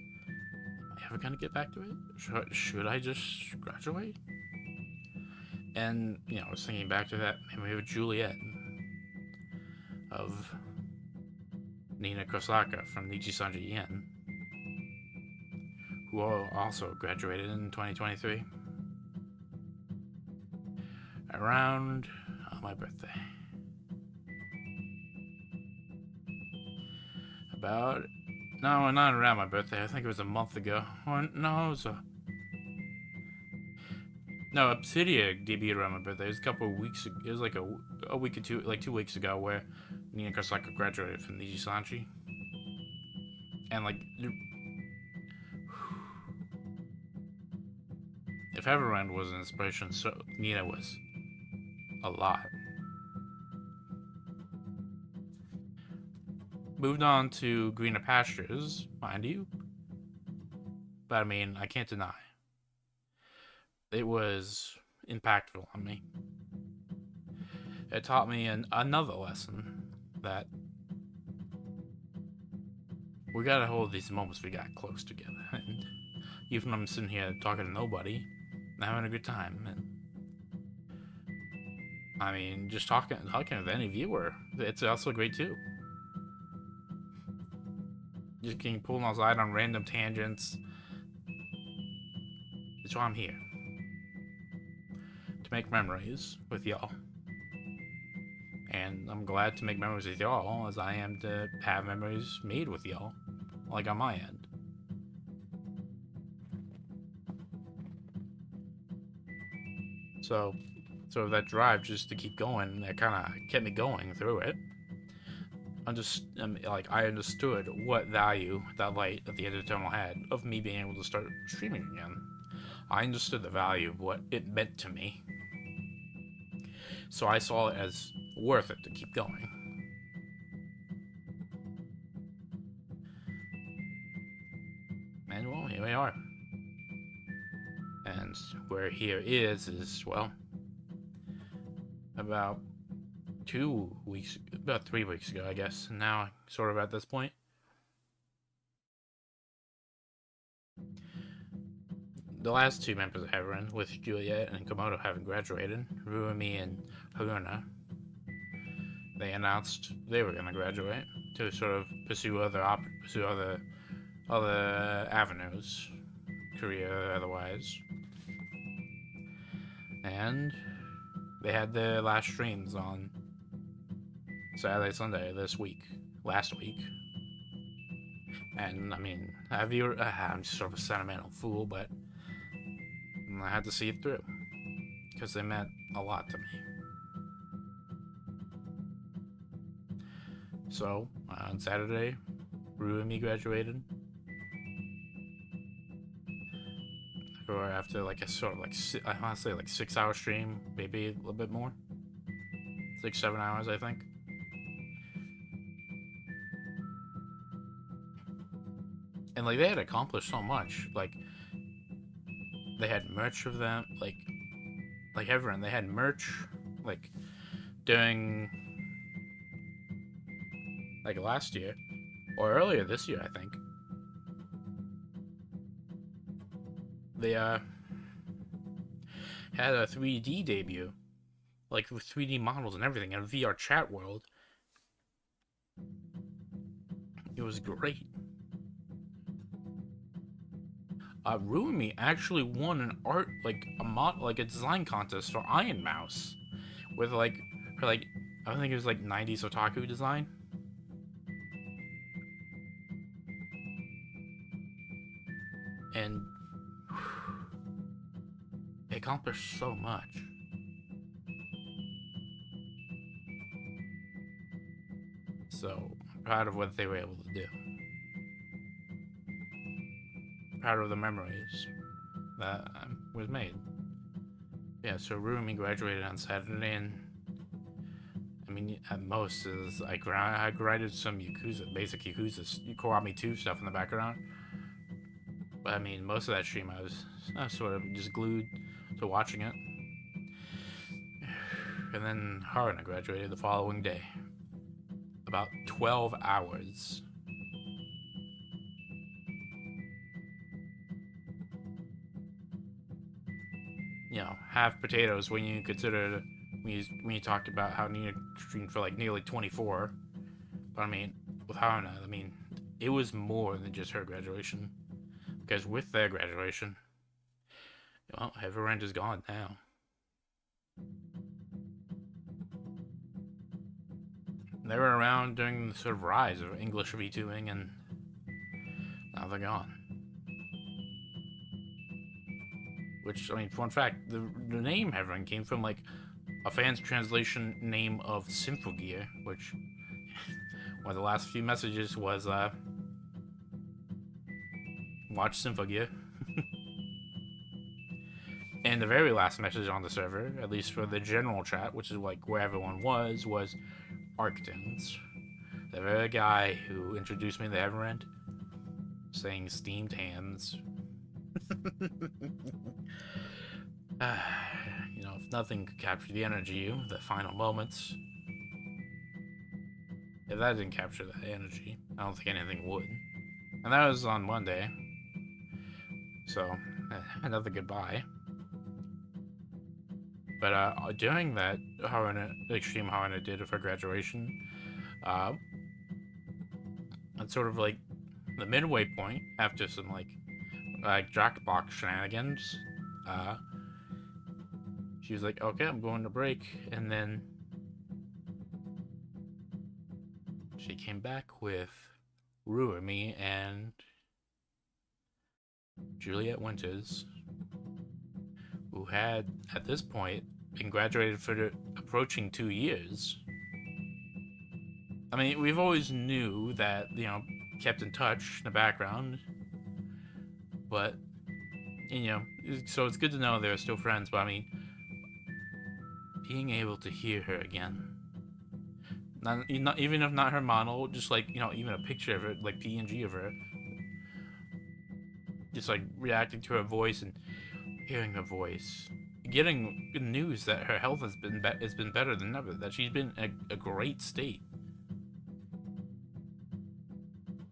Speaker 1: ever gonna get back to it? Should I just graduate? And I was thinking back to that memory of Juliet, of Nina Kosaka from Nichi Sanji Yen, who also graduated in 2023 around my birthday. No, not around my birthday. I think it was a month ago. Or no, it was Obsidia debuted around my birthday. It was a couple of weeks. It was like a week or two, 2 weeks ago, where Nina Kosaka graduated from Nichi Sanji, and if everyone was an inspiration, so Nina was a lot. Moved on to greener pastures, mind you. But I mean, I can't deny it was impactful on me. It taught me another lesson that we gotta hold these moments we got close together. And even when I'm sitting here talking to nobody, having a good time, and I mean, just talking with any viewer, it's also great too. Just getting pulled outside on random tangents. That's why I'm here. To make memories with y'all. And I'm glad to make memories with y'all as I am to have memories made with y'all, on my end. So, sort of that drive just to keep going, that kind of kept me going through it. Like I understood what value that light at the end of the tunnel had of me being able to start streaming again. I understood the value of what it meant to me, so I saw it as worth it to keep going. And well, here we are. And where here is well, about 3 weeks ago, I guess. Now, sort of at this point. The last two members of Heverin, with Juliet and Komodo having graduated, Ruami and Haruna, they announced they were going to graduate to sort of pursue other avenues, career otherwise. And they had their last streams on Saturday, Sunday last week. And I mean, I'm sort of a sentimental fool, but I had to see it through because they meant a lot to me. So on Saturday, Rue and me graduated. Or after like a sort of like I want to say like 6-hour stream, maybe a little bit more, 6-7 hours, I think. And like they had accomplished so much. Like they had merch of them, like everyone. They had merch like during like last year or earlier this year, I think. They had a 3D debut, like with 3D models and everything, in a VR chat world. It was great. Ruimi actually won an art, like a design contest for Iron Mouse, with like her like I think it was like 90s otaku design. And they accomplished so much. So proud of what they were able to do. Proud of the memories that was made. Yeah, so Rumi graduated on Saturday, and I mean, at most is I grinded some Yakuza, basic Yakuza, Kiwami 2 stuff in the background. But I mean, most of that stream I was sort of just glued to watching it. And then Haruna graduated the following day. About 12 hours. You know, half potatoes when you consider when you talked about how Nina streamed for like nearly 24. But I mean, with Haruna, I mean, it was more than just her graduation. Because with their graduation, well, Everend is gone now. They were around during the sort of rise of English VTubing, and now they're gone. Which, I mean, fun fact, the name Everend came from like a fan's translation name of Symphogear, which one of the last few messages was watch Symphogear. And the very last message on the server, at least for the general chat, which is like where everyone was Arctons. The very guy who introduced me to Everend, saying steamed hands. You know, if nothing could capture the energy of the final moments, if that didn't capture that energy, I don't think anything would. And that was on Monday. So, another goodbye. But during that extreme Haruna did for graduation, it's sort of like the midway point after some like Jackbox shenanigans. She was like, "Okay, I'm going to break," and then she came back with Ruimi and Juliet Winters, who who had, at this point, been graduated for approaching 2 years. I mean, we've always knew that, you know, kept in touch in the background, but, you know, so it's good to know they're still friends, but I mean, being able to hear her again. Not even if not her model, just like, you know, even a picture of her, like PNG of her. Just like reacting to her voice and hearing her voice. Getting news that her health has been better than ever, that she's been in a great state.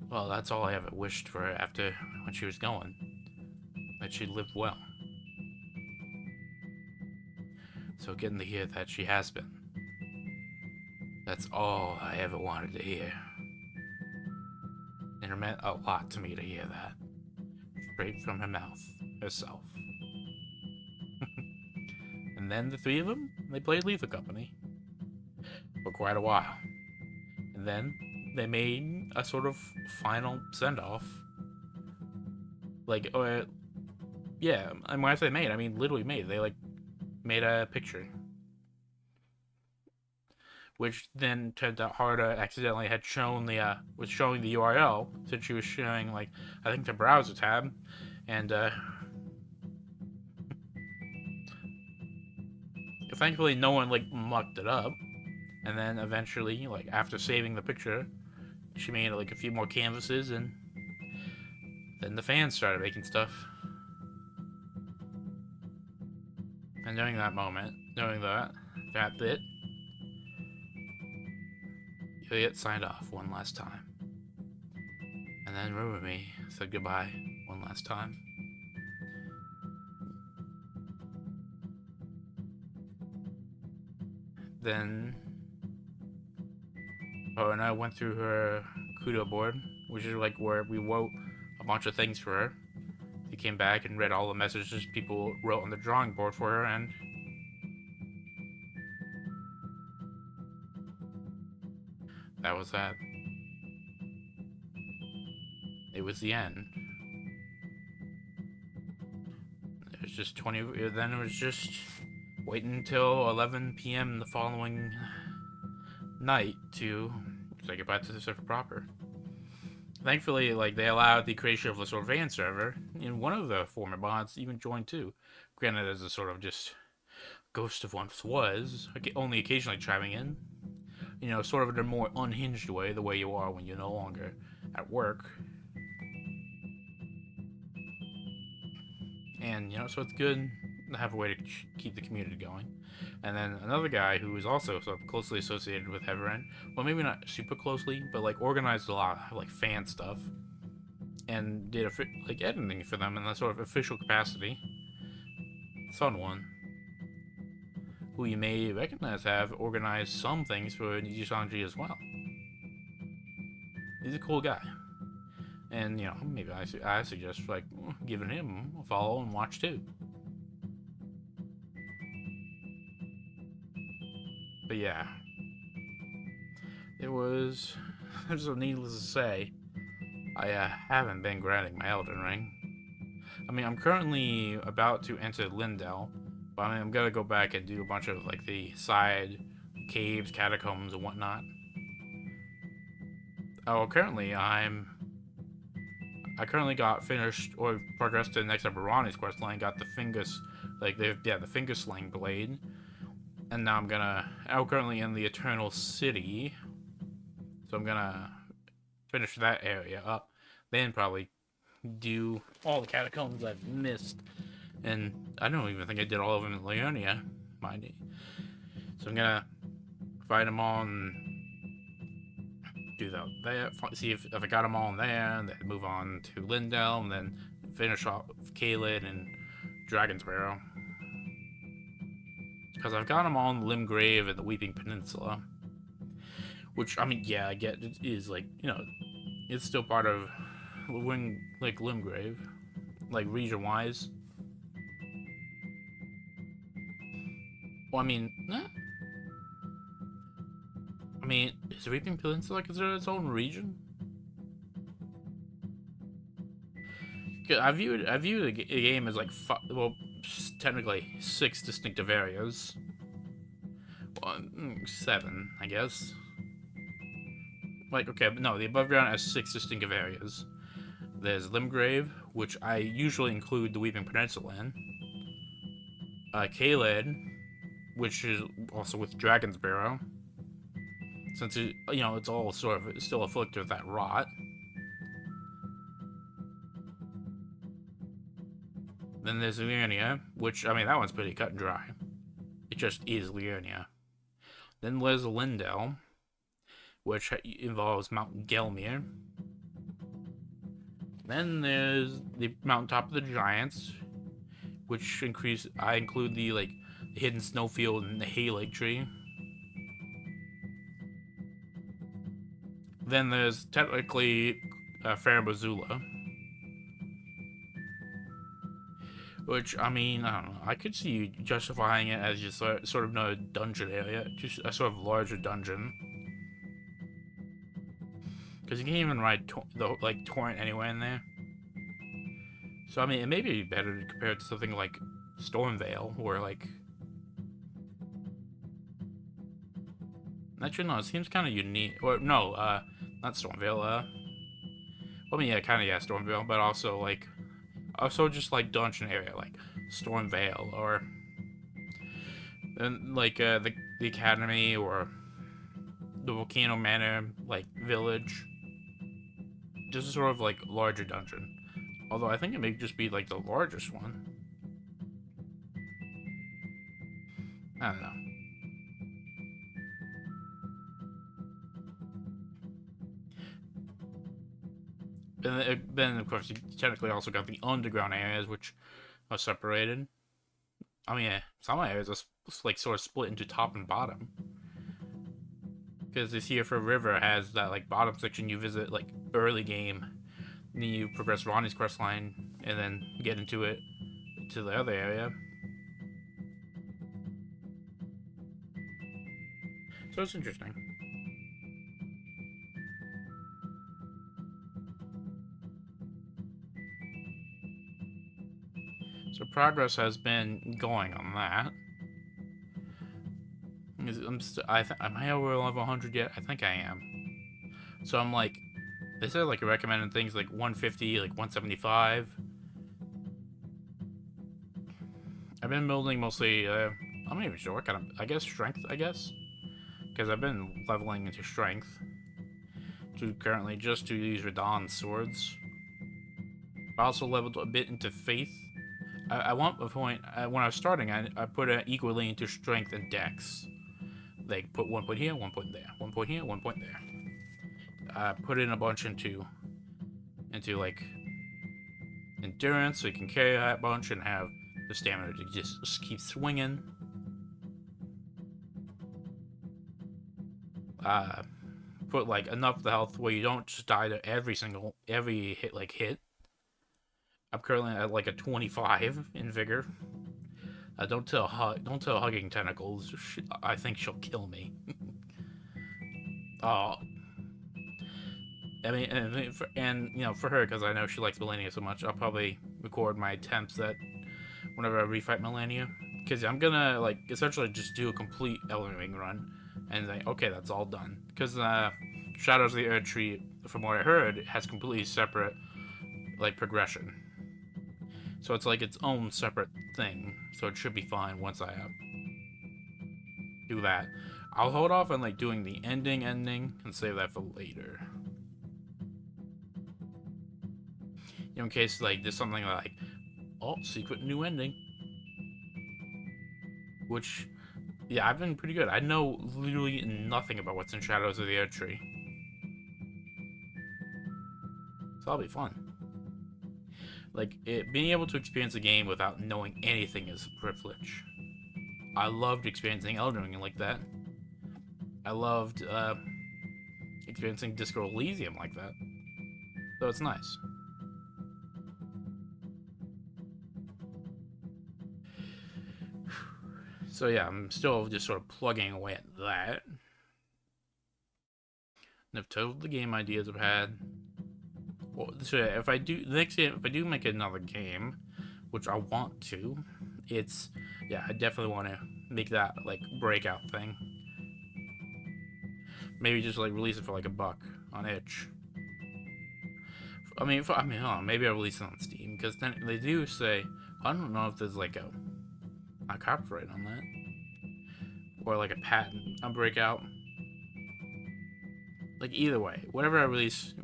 Speaker 1: Well, that's all I ever wished for her after when she was going. That she lived well. So getting to hear that she has been. That's all I ever wanted to hear. And it meant a lot to me to hear that. Straight from her mouth, herself. And then the three of them, they played Lethal Company. For quite a while. And then they made a sort of final send-off. Like, yeah, and when I say made, I mean literally made. They, like, made a picture. Which then turned out Harda accidentally had shown the, was showing the URL, since she was showing, like, I think the browser tab, and, thankfully no one, like, mucked it up, and then eventually, like, after saving the picture, she made, like, a few more canvases, and then the fans started making stuff. And during that moment, during that bit, you get signed off one last time. And then Rumami said goodbye one last time. Then and I went through her Kudo board, which is like where we wrote a bunch of things for her. He came back and read all the messages people wrote on the drawing board for her, and that was that. It was the end. It was just then it was just waiting until 11 p.m. the following night to say goodbye to the server proper. Thankfully, like, they allowed the creation of a sort of fan server, and one of the former mods even joined too. Granted, as a sort of just ghost of once was, only occasionally chiming in. You know, sort of in a more unhinged way, the way you are when you're no longer at work. And, you know, so it's good to have a way to keep the community going. And then another guy who is also sort of closely associated with Heaven, well, maybe not super closely, but, like, organized a lot of, like, fan stuff. And did, like, editing for them in a sort of official capacity. Fun one. Who you may recognize have organized some things for Nijisanji as well. He's a cool guy. And, you know, maybe I suggest, like, giving him a follow and watch too. But yeah. It was, so needless to say, I haven't been grinding my Elden Ring. I mean, I'm currently about to enter Lindell, but I mean, I'm gonna go back and do a bunch of, like, the side caves, catacombs, and whatnot. Oh, currently I currently got finished or progressed to the next Barani's quest line. Got the fingers, like the finger sling blade, and now I'm currently in the Eternal City, so I'm gonna finish that area up, then probably do all the catacombs I've missed, and I don't even think I did all of them in Leonia, mind you. So I'm gonna fight them all and do that there, see if I got them all in there, and then move on to Lindell, and then finish off Caelid and Dragon's Barrow. Because I've got them all in Limgrave and the Weeping Peninsula. Which, I mean, yeah, I get it is, like, you know, it's still part of like, Limgrave. Like, region-wise. Well, I mean, I mean, is the Weeping Peninsula considered its own region? I view the game as, like, well, technically 6 distinctive areas. Well, 7, I guess. Like, okay, but no, the above ground has 6 distinctive areas. There's Limgrave, which I usually include the Weeping Peninsula in. Caelid, which is also with Dragon's Barrow, since it, you know, it's all sort of still afflicted with that rot. Then there's Liurnia, which, I mean, that one's pretty cut and dry. It just is Liurnia. Then there's Lindell, which involves Mount Gelmir. Then there's the Mountaintop of the Giants, which I include the hidden snowfield and the hay lake tree. Then there's technically Faramazula, which, I mean, I don't know. I could see you justifying it as just sort of another dungeon area, just a sort of larger dungeon. Because you can't even ride Torrent anywhere in there. So, I mean, it may be better to compare it to something like Stormvale, or actually, no, it seems kind of unique. Or, no, not Stormvale, well, I mean, yeah, kind of, yeah, Stormvale, but also, also just, dungeon area, like Stormvale, or, then, the Academy, or the Volcano Manor, village. Just a sort of, larger dungeon. Although I think it may just be, the largest one. I don't know. And then, of course, you technically also got the underground areas, which are separated. I mean, yeah, some areas are, sort of split into top and bottom. Because this here for River has that, bottom section you visit, early game. And then you progress Ronnie's quest line, and then get into the other area. So it's interesting. So progress has been going on that. Am I over level 100 yet? I think I am. So I'm they said recommended things 150, 175. I've been building mostly, I'm not even sure what kind of, I guess strength, because I've been leveling into strength to currently just to use Radon's swords. I also leveled a bit into faith. I want a point, when I was starting, I put it equally into strength and dex. Put 1 point here, 1 point there, 1 point here, 1 point there. Put in a bunch into endurance, so you can carry that bunch and have the stamina to just keep swinging. Put enough of the health where you don't just die to every hit. I'm currently at a 25 in vigor. Don't tell Hugging Tentacles. I think she'll kill me. Oh. I mean, and you know, for her, because I know she likes Melania so much, I'll probably record my attempts at whenever I refight Melania, because I'm gonna essentially just do a complete Elden Ring run, and okay, that's all done. Because Shadows of the Earth Tree, from what I heard, has completely separate progression, so it's its own separate thing. So it should be fine once I do that. I'll hold off on doing the ending and save that for later. In case there's something oh, secret new ending, which, yeah, I've been pretty good. I know literally nothing about what's in Shadows of the Earth Tree, so that'll be fun. Being able to experience a game without knowing anything is a privilege. I loved experiencing Elden Ring like that. I loved experiencing Disco Elysium like that, so it's nice. So yeah, I'm still just sort of plugging away at that. And I've told the game ideas I've had. Well, so if I do make another game, which I want to, it's, yeah, I definitely want to make that like breakout thing. Maybe just like release it for like $1 on itch. I mean, maybe I'll release it on Steam, because then they do say, I don't know if there's like a copyright on that, or like a patent on breakout. Like either way, wherever I release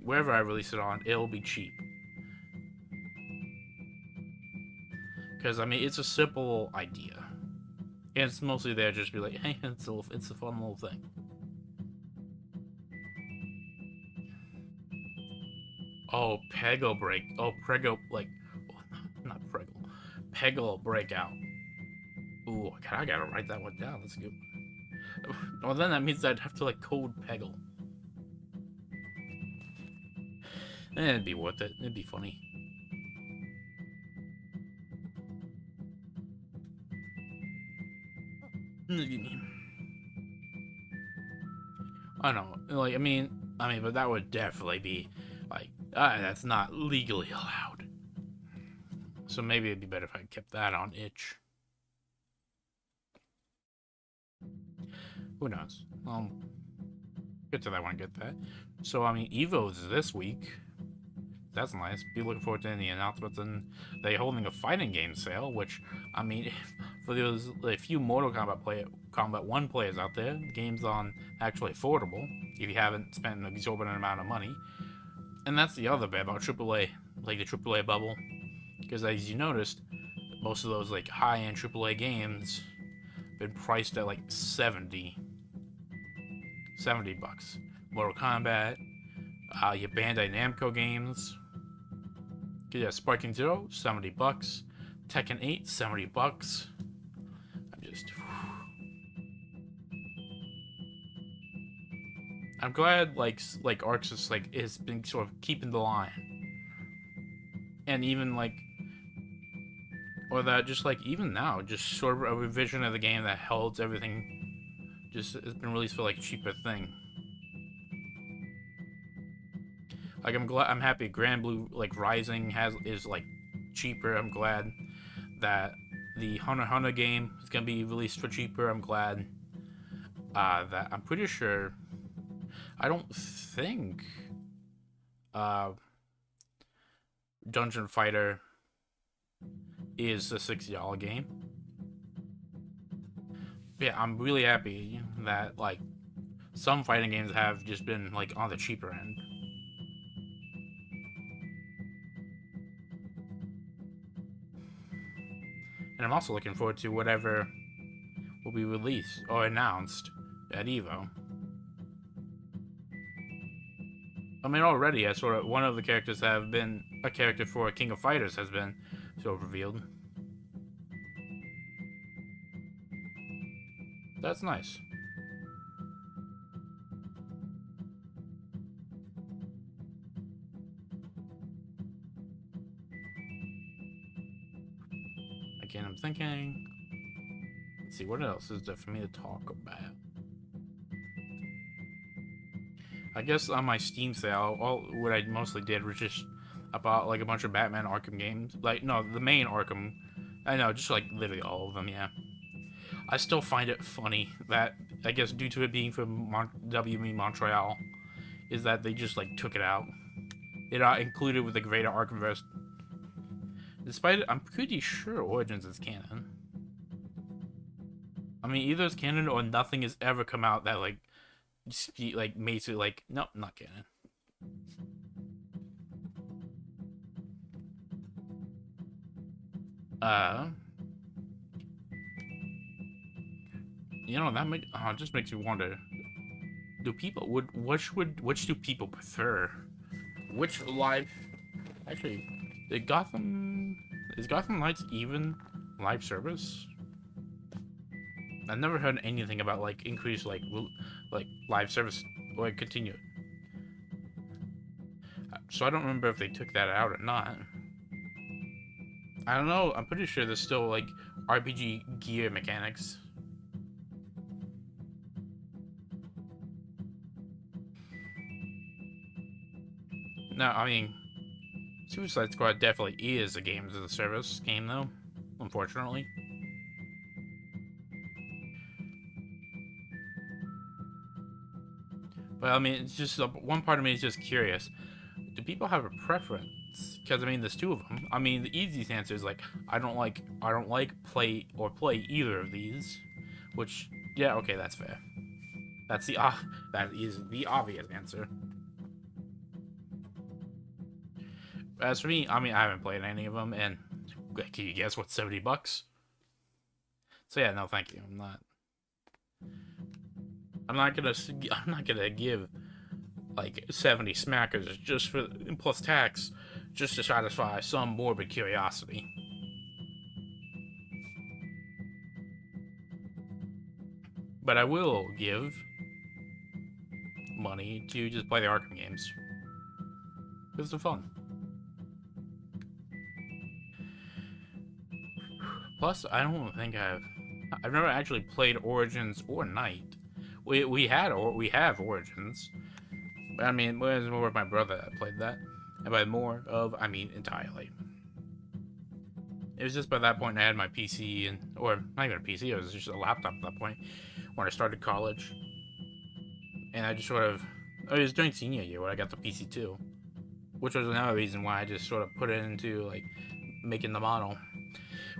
Speaker 1: it on, it'll be cheap. Because I mean, it's a simple idea, and it's mostly there just to be like, hey, it's a fun little thing. Oh, Peggle break. Oh, Prego like, not Prego, Peggle breakout. Ooh, I gotta write that one down. That's good. Well, then that means I'd have to like code Peggle. It'd be worth it. It'd be funny. I don't know. Like, I mean, but that would definitely be like, that's not legally allowed. So maybe it'd be better if I kept that on itch. Who knows? Get to that when I get that. So I mean, Evo's this week. That's nice. Be looking forward to any announcements. And they're holding a fighting game sale, which, I mean, for those few Mortal Kombat 1 players out there, the game's on actually affordable if you haven't spent an exorbitant amount of money. And that's the other bit about AAA, like the AAA bubble. Because as you noticed, most of those like high-end AAA games have been priced at like 70 bucks. Mortal Kombat, your Bandai Namco games. Yeah, Sparking Zero, 70 bucks. Tekken 8, 70 bucks. I'm glad like Arx is has been sort of keeping the line. And even like, or that just like even now, just sort of a revision of the game that holds everything, just has been released for like a cheaper thing. Like I'm happy Grand Blue like Rising is like cheaper. I'm glad that the Hunter x Hunter game is gonna be released for cheaper. I'm glad that I'm pretty sure. I don't think Dungeon Fighter is a $60 game. Yeah, I'm really happy that like some fighting games have just been like on the cheaper end. And I'm also looking forward to whatever will be released or announced at Evo. I mean, already, one of the characters have been a character for King of Fighters has been sort of revealed. That's nice. Again, I'm thinking. Let's see, what else is there for me to talk about? I guess on my Steam sale, what I mostly did was just I bought like a bunch of Batman Arkham games. Like, no, the main Arkham. I know, just like literally all of them, yeah. I still find it funny that, I guess due to it being from WME Montreal, is that they just like took it out. It included with the Greater Arkhamverse. Despite it, I'm pretty sure Origins is canon. I mean, either it's canon or nothing has ever come out that like makes it like, nope, not canon. You know, that just makes me wonder, which do people prefer? Which live, actually, is Gotham Knights even live service? I've never heard anything about like increased like live service or continue. So I don't remember if they took that out or not. I don't know. I'm pretty sure there's still like RPG gear mechanics. No, I mean, Suicide Squad definitely is a games as a service game, though. Unfortunately. But I mean, it's just one part of me is just curious. Do people have a preference? Because I mean, there's two of them. I mean, the easiest answer is like I don't like play either of these. Which, yeah, okay, that's fair. That's that is the obvious answer. As for me, I mean, I haven't played any of them, and can you guess what's $70? So yeah, no, thank you. I'm not gonna give like 70 smackers just for plus tax, just to satisfy some morbid curiosity. But I will give money to just play the Arkham games. It's fun. Plus, I don't think I've never actually played Origins or Night. We have Origins. But I mean, it was more of my brother that played that. And by more of, I mean entirely. It was just by that point I had my PC, or not even a PC, it was just a laptop at that point, when I started college. And I just sort of, it was during senior year when I got the PC too. Which was another reason why I just sort of put it into, like, making the model.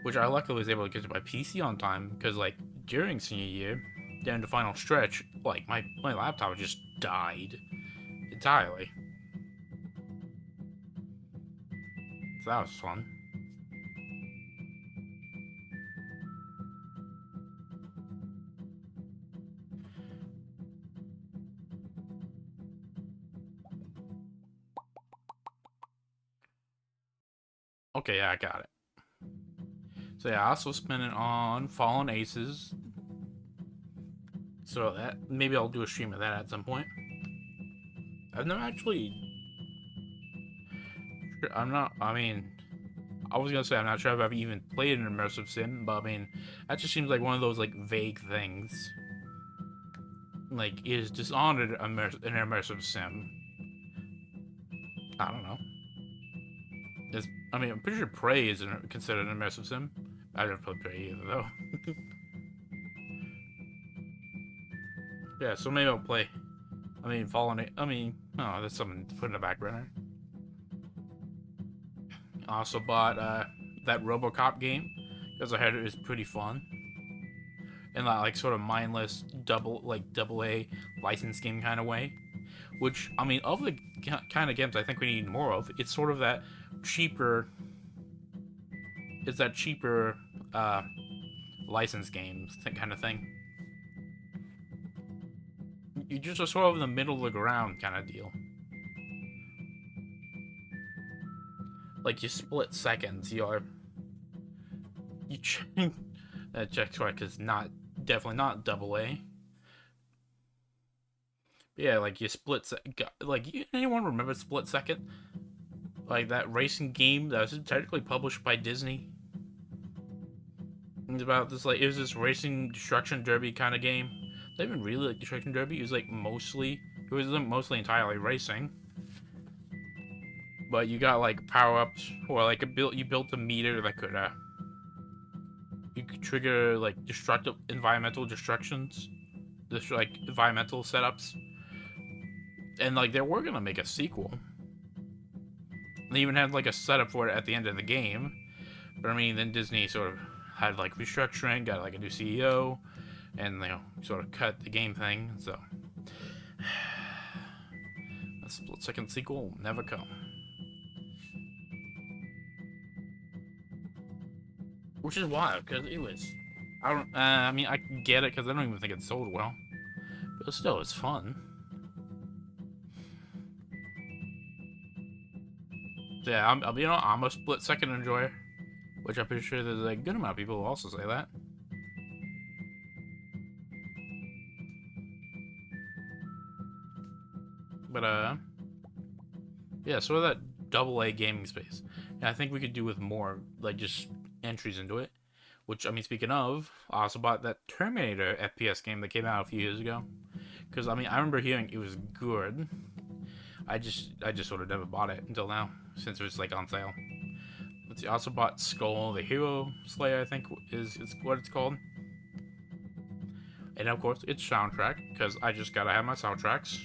Speaker 1: Which I luckily was able to get to my PC on time, because, like, during senior year, down the final stretch, like, my laptop just died entirely. So that was fun. Okay, yeah, I got it. So yeah, I also spent it on Fallen Aces. So that maybe I'll do a stream of that at some point. I've never actually. I'm not. I mean, I was gonna say I'm not sure if I've even played an immersive sim, but I mean, that just seems like one of those like vague things. Like, is Dishonored an immersive sim? I don't know. I mean, I'm pretty sure Prey is considered an immersive sim. I've never played Prey either, though. Yeah, so maybe I'll play. I mean, Fallen. I mean, oh, that's something to put in the back burner. I also bought that RoboCop game because I heard it was pretty fun, in that like sort of mindless double A license game kind of way. Which, I mean, of the kind of games I think we need more of, it's sort of that cheaper. It's that cheaper license games kind of thing. You just are sort of in the middle of the ground kind of deal. Like, you split seconds. That check right is definitely not double A. Yeah, like you split like anyone remember Split Second? Like that racing game that was technically published by Disney. It's about this it was this racing destruction derby kind of game. Not even really like destruction derby. It was mostly entirely racing. But you got like power ups, or like you built a meter that could you could trigger like environmental destructions, like environmental setups. And like they were gonna make a sequel. They even had like a setup for it at the end of the game. But I mean, then Disney sort of had like restructuring, got like a new CEO, and sort of cut the game thing. So a Split Second sequel will never come. Which is wild, because it was. I mean, I get it, because I don't even think it sold well. But still, it's fun. So yeah, I'm a Split Second enjoyer. Which I'm pretty sure there's a good amount of people who also say that. But, yeah, sort of that double A gaming space. And I think we could do with more, like, just entries into it. Which, I mean, speaking of, I also bought that Terminator FPS game that came out a few years ago. Because, I mean, I remember hearing it was good. I just sort of never bought it until now, since it was, like, on sale. Let's see, I also bought Skull the Hero Slayer, I think is what it's called. And, of course, it's soundtrack, because I just gotta have my soundtracks.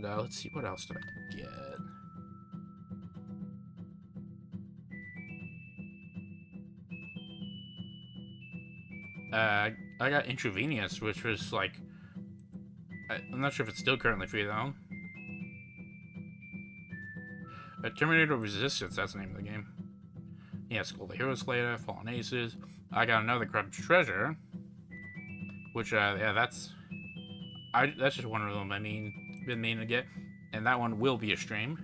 Speaker 1: And let's see, what else did I get? I got Intravenous, which was like, I'm not sure if it's still currently free though. Terminator Resistance, that's the name of the game. Yeah, Skull the Hero Slayer, Fallen Aces. I got another Corrupt Treasure, which yeah, that's just one of them. I mean, been meaning to get, and that one will be a stream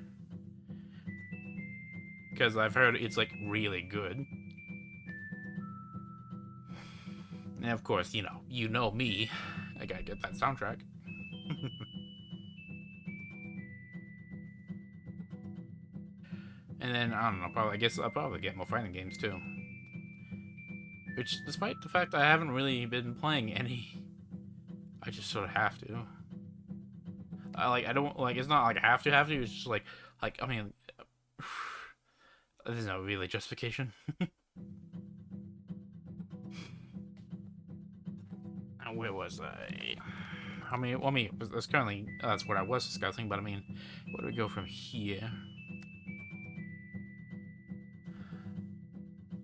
Speaker 1: because I've heard it's like really good. And of course, you know me, I gotta get that soundtrack. And then I don't know, I guess I'll probably get more fighting games too. Which, despite the fact I haven't really been playing any, I just sort of have to. I don't like. It's not like I have to. It's just like I mean, there's no really justification. Where was I? I mean, that's currently that's what I was discussing. But I mean, where do we go from here?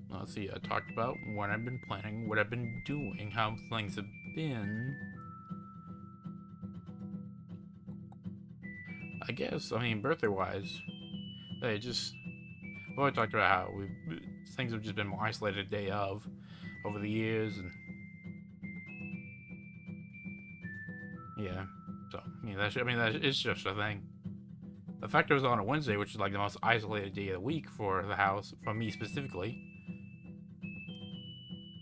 Speaker 1: Let's see. I talked about what I've been planning, what I've been doing, how things have been. I guess, I mean, birthday-wise, they just... I've always talked about how things have just been more isolated day of over the years, and... Yeah, so, it's just a thing. The fact it was on a Wednesday, which is like the most isolated day of the week for the house, for me specifically.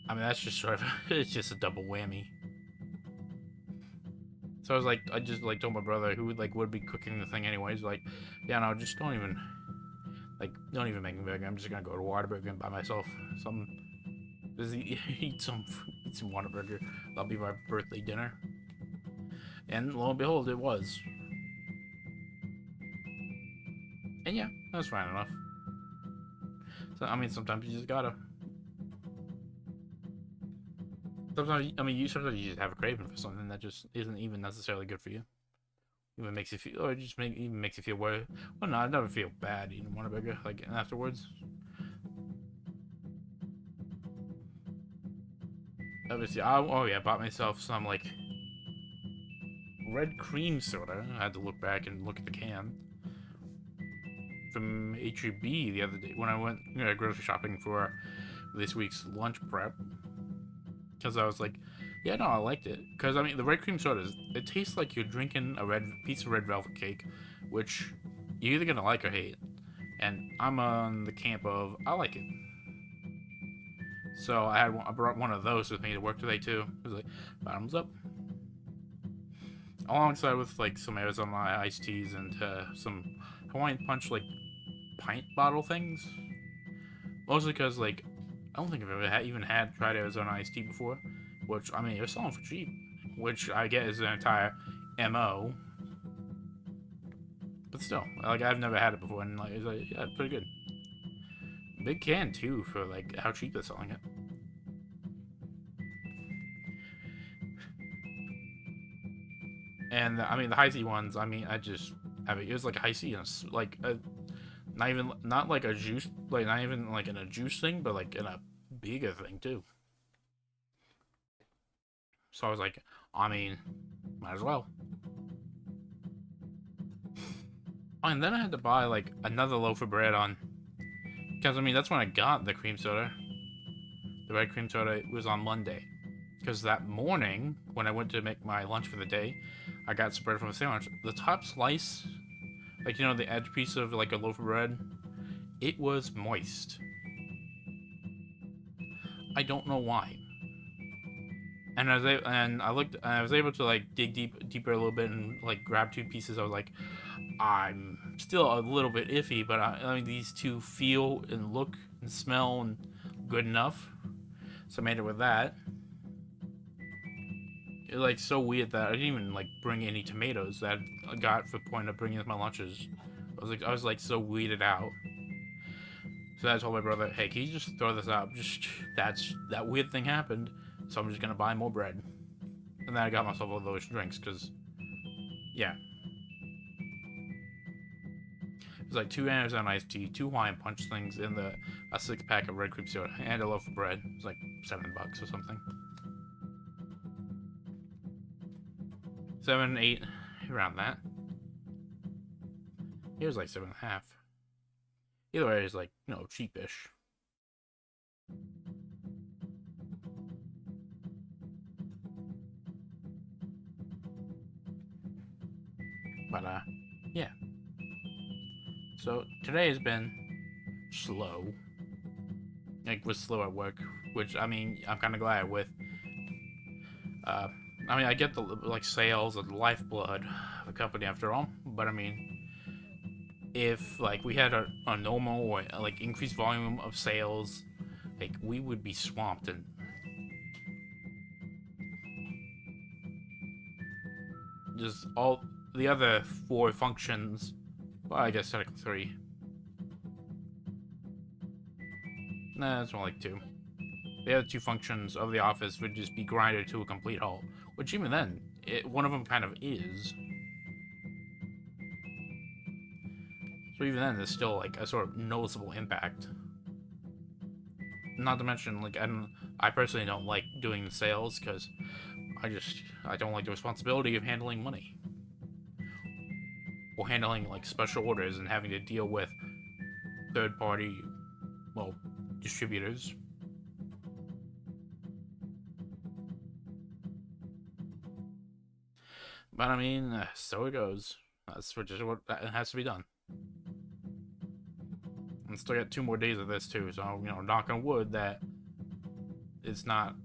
Speaker 1: I mean, that's just sort of, it's just a double whammy. So I just told my brother, who would be cooking the thing anyways, like, yeah, no, just don't even make me burger. I'm just gonna go to Whataburger and buy myself some, just eat some Whataburger. That'll be my birthday dinner. And lo and behold, it was. And yeah, that's fine enough. So I mean, sometimes you just gotta. Sometimes you just have a craving for something that just isn't even necessarily good for you. Even makes you feel, or just even makes you feel worse. Well, no, I never feel bad eating Whataburger afterwards. Obviously, I bought myself some red cream soda. I had to look back and look at the can from H-E-B the other day when I went grocery shopping for this week's lunch prep. Because I was like, yeah, no, I liked it. Because, I mean, the red cream soda, it tastes like you're drinking a piece of red velvet cake, which you're either going to like or hate. And I'm on the camp of, I like it. So I brought one of those with me to work today, too. It was like, bottoms up. Alongside with, some Arizona iced teas and some Hawaiian Punch, pint bottle things. Mostly because, I don't think I've ever tried Arizona iced tea before, which, I mean, it was selling for cheap, which I get is an entire MO. But still, I've never had it before, and, it's yeah, it's pretty good. Big can, too, for, how cheap they're selling it. And, I mean, the high tea ones, I mean, it was like a high tea, not like a juice, not even in a juice thing, but in a bigger thing too. So I was like, I mean, might as well. And then I had to buy another loaf of bread because I mean that's when I got the cream soda. The red cream soda was on Monday, because that morning when I went to make my lunch for the day, I got some bread from a sandwich. The top slice, the edge piece of a loaf of bread, it was moist. I don't know why. And I was able to dig deeper a little bit and grab two pieces. I was like, I'm still a little bit iffy, but I mean these two feel and look and smell and good enough. So I made it with that. It's so weird that I didn't even bring any tomatoes that I got for the point of bringing my lunches. I was so weirded out. So I told my brother, hey, can you just throw this out? That weird thing happened, so I'm just gonna buy more bread. And then I got myself all those drinks, because, yeah. It's like 2 Amazon iced tea, 2 Hawaiian punch things, and a 6-pack of Red Cream soda, and a loaf of bread. It's like $7 or something. 7, 8, around that. It was like 7.5. Either way, it's like, you know, cheapish. But yeah. So today has been slow. Like, was slow at work, which, I mean, I'm kind of glad with. I mean, I get the, like, sales of the lifeblood of a company after all, but I mean, if, like, we had a normal or, like, increased volume of sales, like, we would be swamped, and just all the other 4 functions, well, I guess technically 3. Nah, it's more like 2. The other 2 functions of the office would just be grinded to a complete halt, which even then, one of them kind of is. So even then, there's still like a sort of noticeable impact. Not to mention, like, I personally don't like doing the sales because I don't like the responsibility of handling money. Or handling, like, special orders and having to deal with third-party, well, distributors. But I mean, so it goes. That's just what has to be done. And still got 2 more days of this too, so, you know, knock on wood that it's not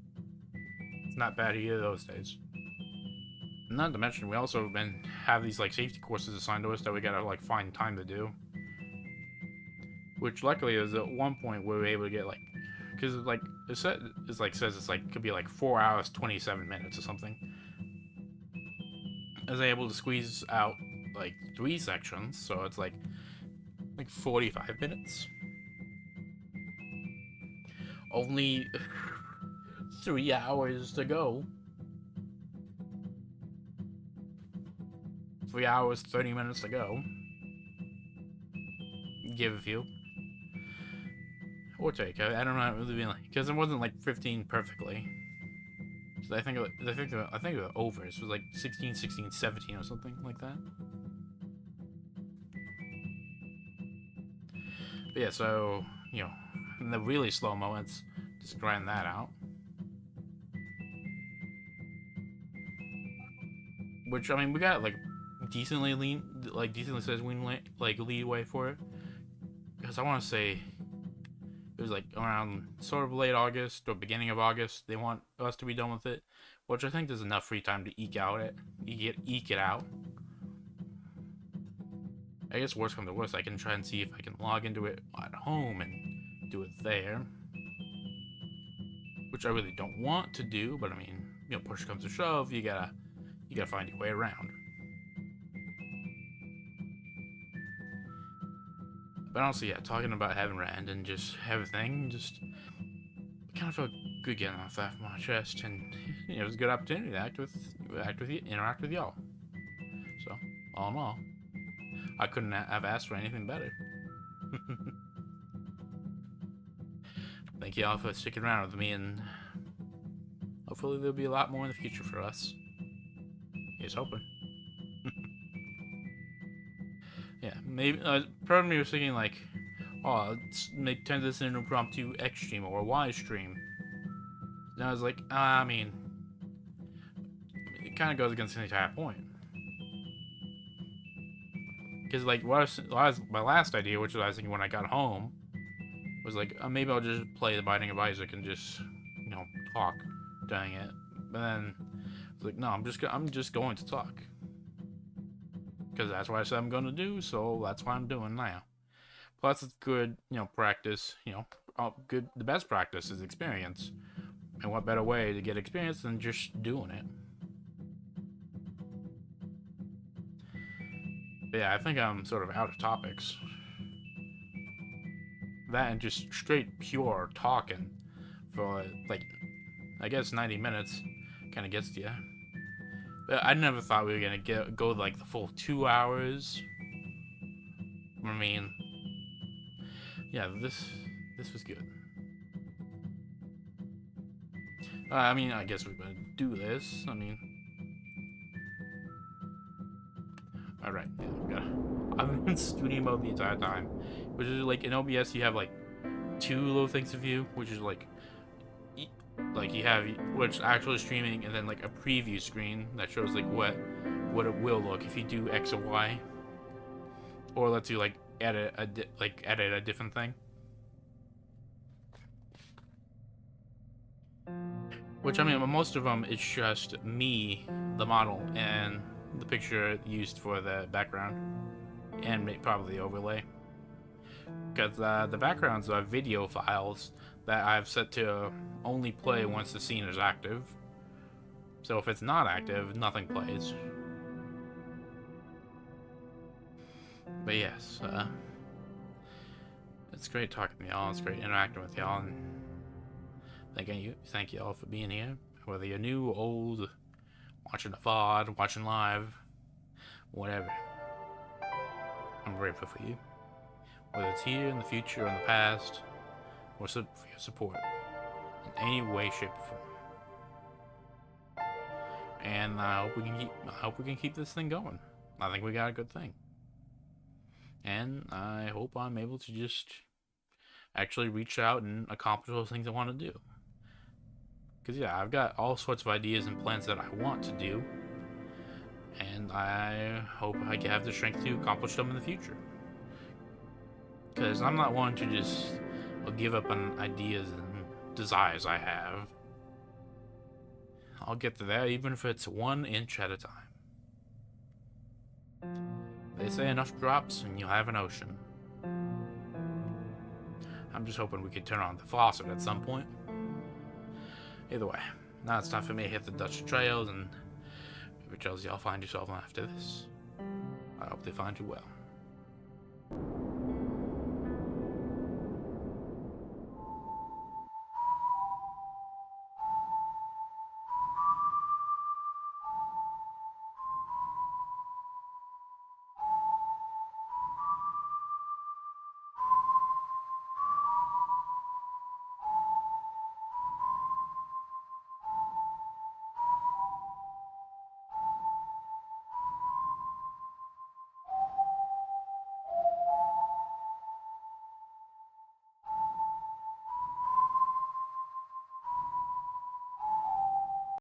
Speaker 1: bad either those days. Not to mention, we also have these, like, safety courses assigned to us that we gotta, like, find time to do. Which luckily is at one point we were able to get, like, because, like, says it's like could be like 4 hours 27 minutes or something. I was able to squeeze out like 3 sections, so it's like 45 minutes. Only 3 hours to go. 3 hours 30 minutes to go. Give a few. Or take. I don't know really like, because it wasn't like 15 perfectly. So I think it was over. It was like 16, 16, 17 or something like that. But yeah, so, you know, in the really slow moments, just grind that out. Which, I mean, we got like decently says leeway for it. Because I want to say it was like around sort of late August or beginning of August. They want us to be done with it, which I think there's enough free time to eke it out. I guess worst come to worst, I can try and see if I can log into it at home and do it there, which I really don't want to do. But I mean, you know, push comes to shove, you gotta find your way around. But honestly, yeah, talking about having Rand and just everything, just kind of felt good getting off that from my chest, and you know, it was a good opportunity to interact with y'all. So, all in all, I couldn't have asked for anything better. Thank y'all for sticking around with me, and hopefully there'll be a lot more in the future for us. Here's hoping. Yeah, maybe part of me was thinking like, oh, let's turn this into an impromptu X stream or a Y stream. And I was like, I mean, it kind of goes against the entire point. Because like, my last idea, which was I was thinking when I got home, was like, maybe I'll just play The Binding of Isaac and just, you know, talk during it. But then it's like, no, I'm just going to talk. Because that's what I said I'm going to do, so that's what I'm doing now. Plus, it's good, you know, practice. You know, the best practice is experience. And what better way to get experience than just doing it? But yeah, I think I'm sort of out of topics. That and just straight pure talking for, like, I guess 90 minutes kind of gets to you. But I never thought we were going to go like the full 2 hours. I mean, yeah, this was good. I mean, I guess we're gonna do this. I mean, all right, yeah, we gotta. I've been in studio mode the entire time, which is like in OBS you have like two little things of view, which is like you have what's actually streaming, and then like a preview screen that shows like what it will look if you do X or Y, or lets you like edit a different thing. Which, I mean, most of them, it's just me, the model, and the picture used for the background, and probably the overlay. Because the backgrounds are video files that I've set to only play once the scene is active. So if it's not active, nothing plays. But yes, it's great talking to y'all, it's great interacting with y'all, and thank you all for being here. Whether you're new, old, watching the VOD, watching live, whatever. I'm grateful for you. Whether it's here, in the future, or in the past, or for your support. In any way, shape, or form. And I hope we can keep this thing going. I think we got a good thing. And I hope I'm able to just actually reach out and accomplish those things I want to do. Because, yeah, I've got all sorts of ideas and plans that I want to do. And I hope I can have the strength to accomplish them in the future. Because I'm not one to just give up on ideas and desires I have. I'll get to that even if it's 1 inch at a time. They say enough drops and you'll have an ocean. I'm just hoping we can turn on the faucet at some point. Either way, now it's time for me to hit the Dutch trails, and whatever trails y'all find yourself on after this, I hope they find you well.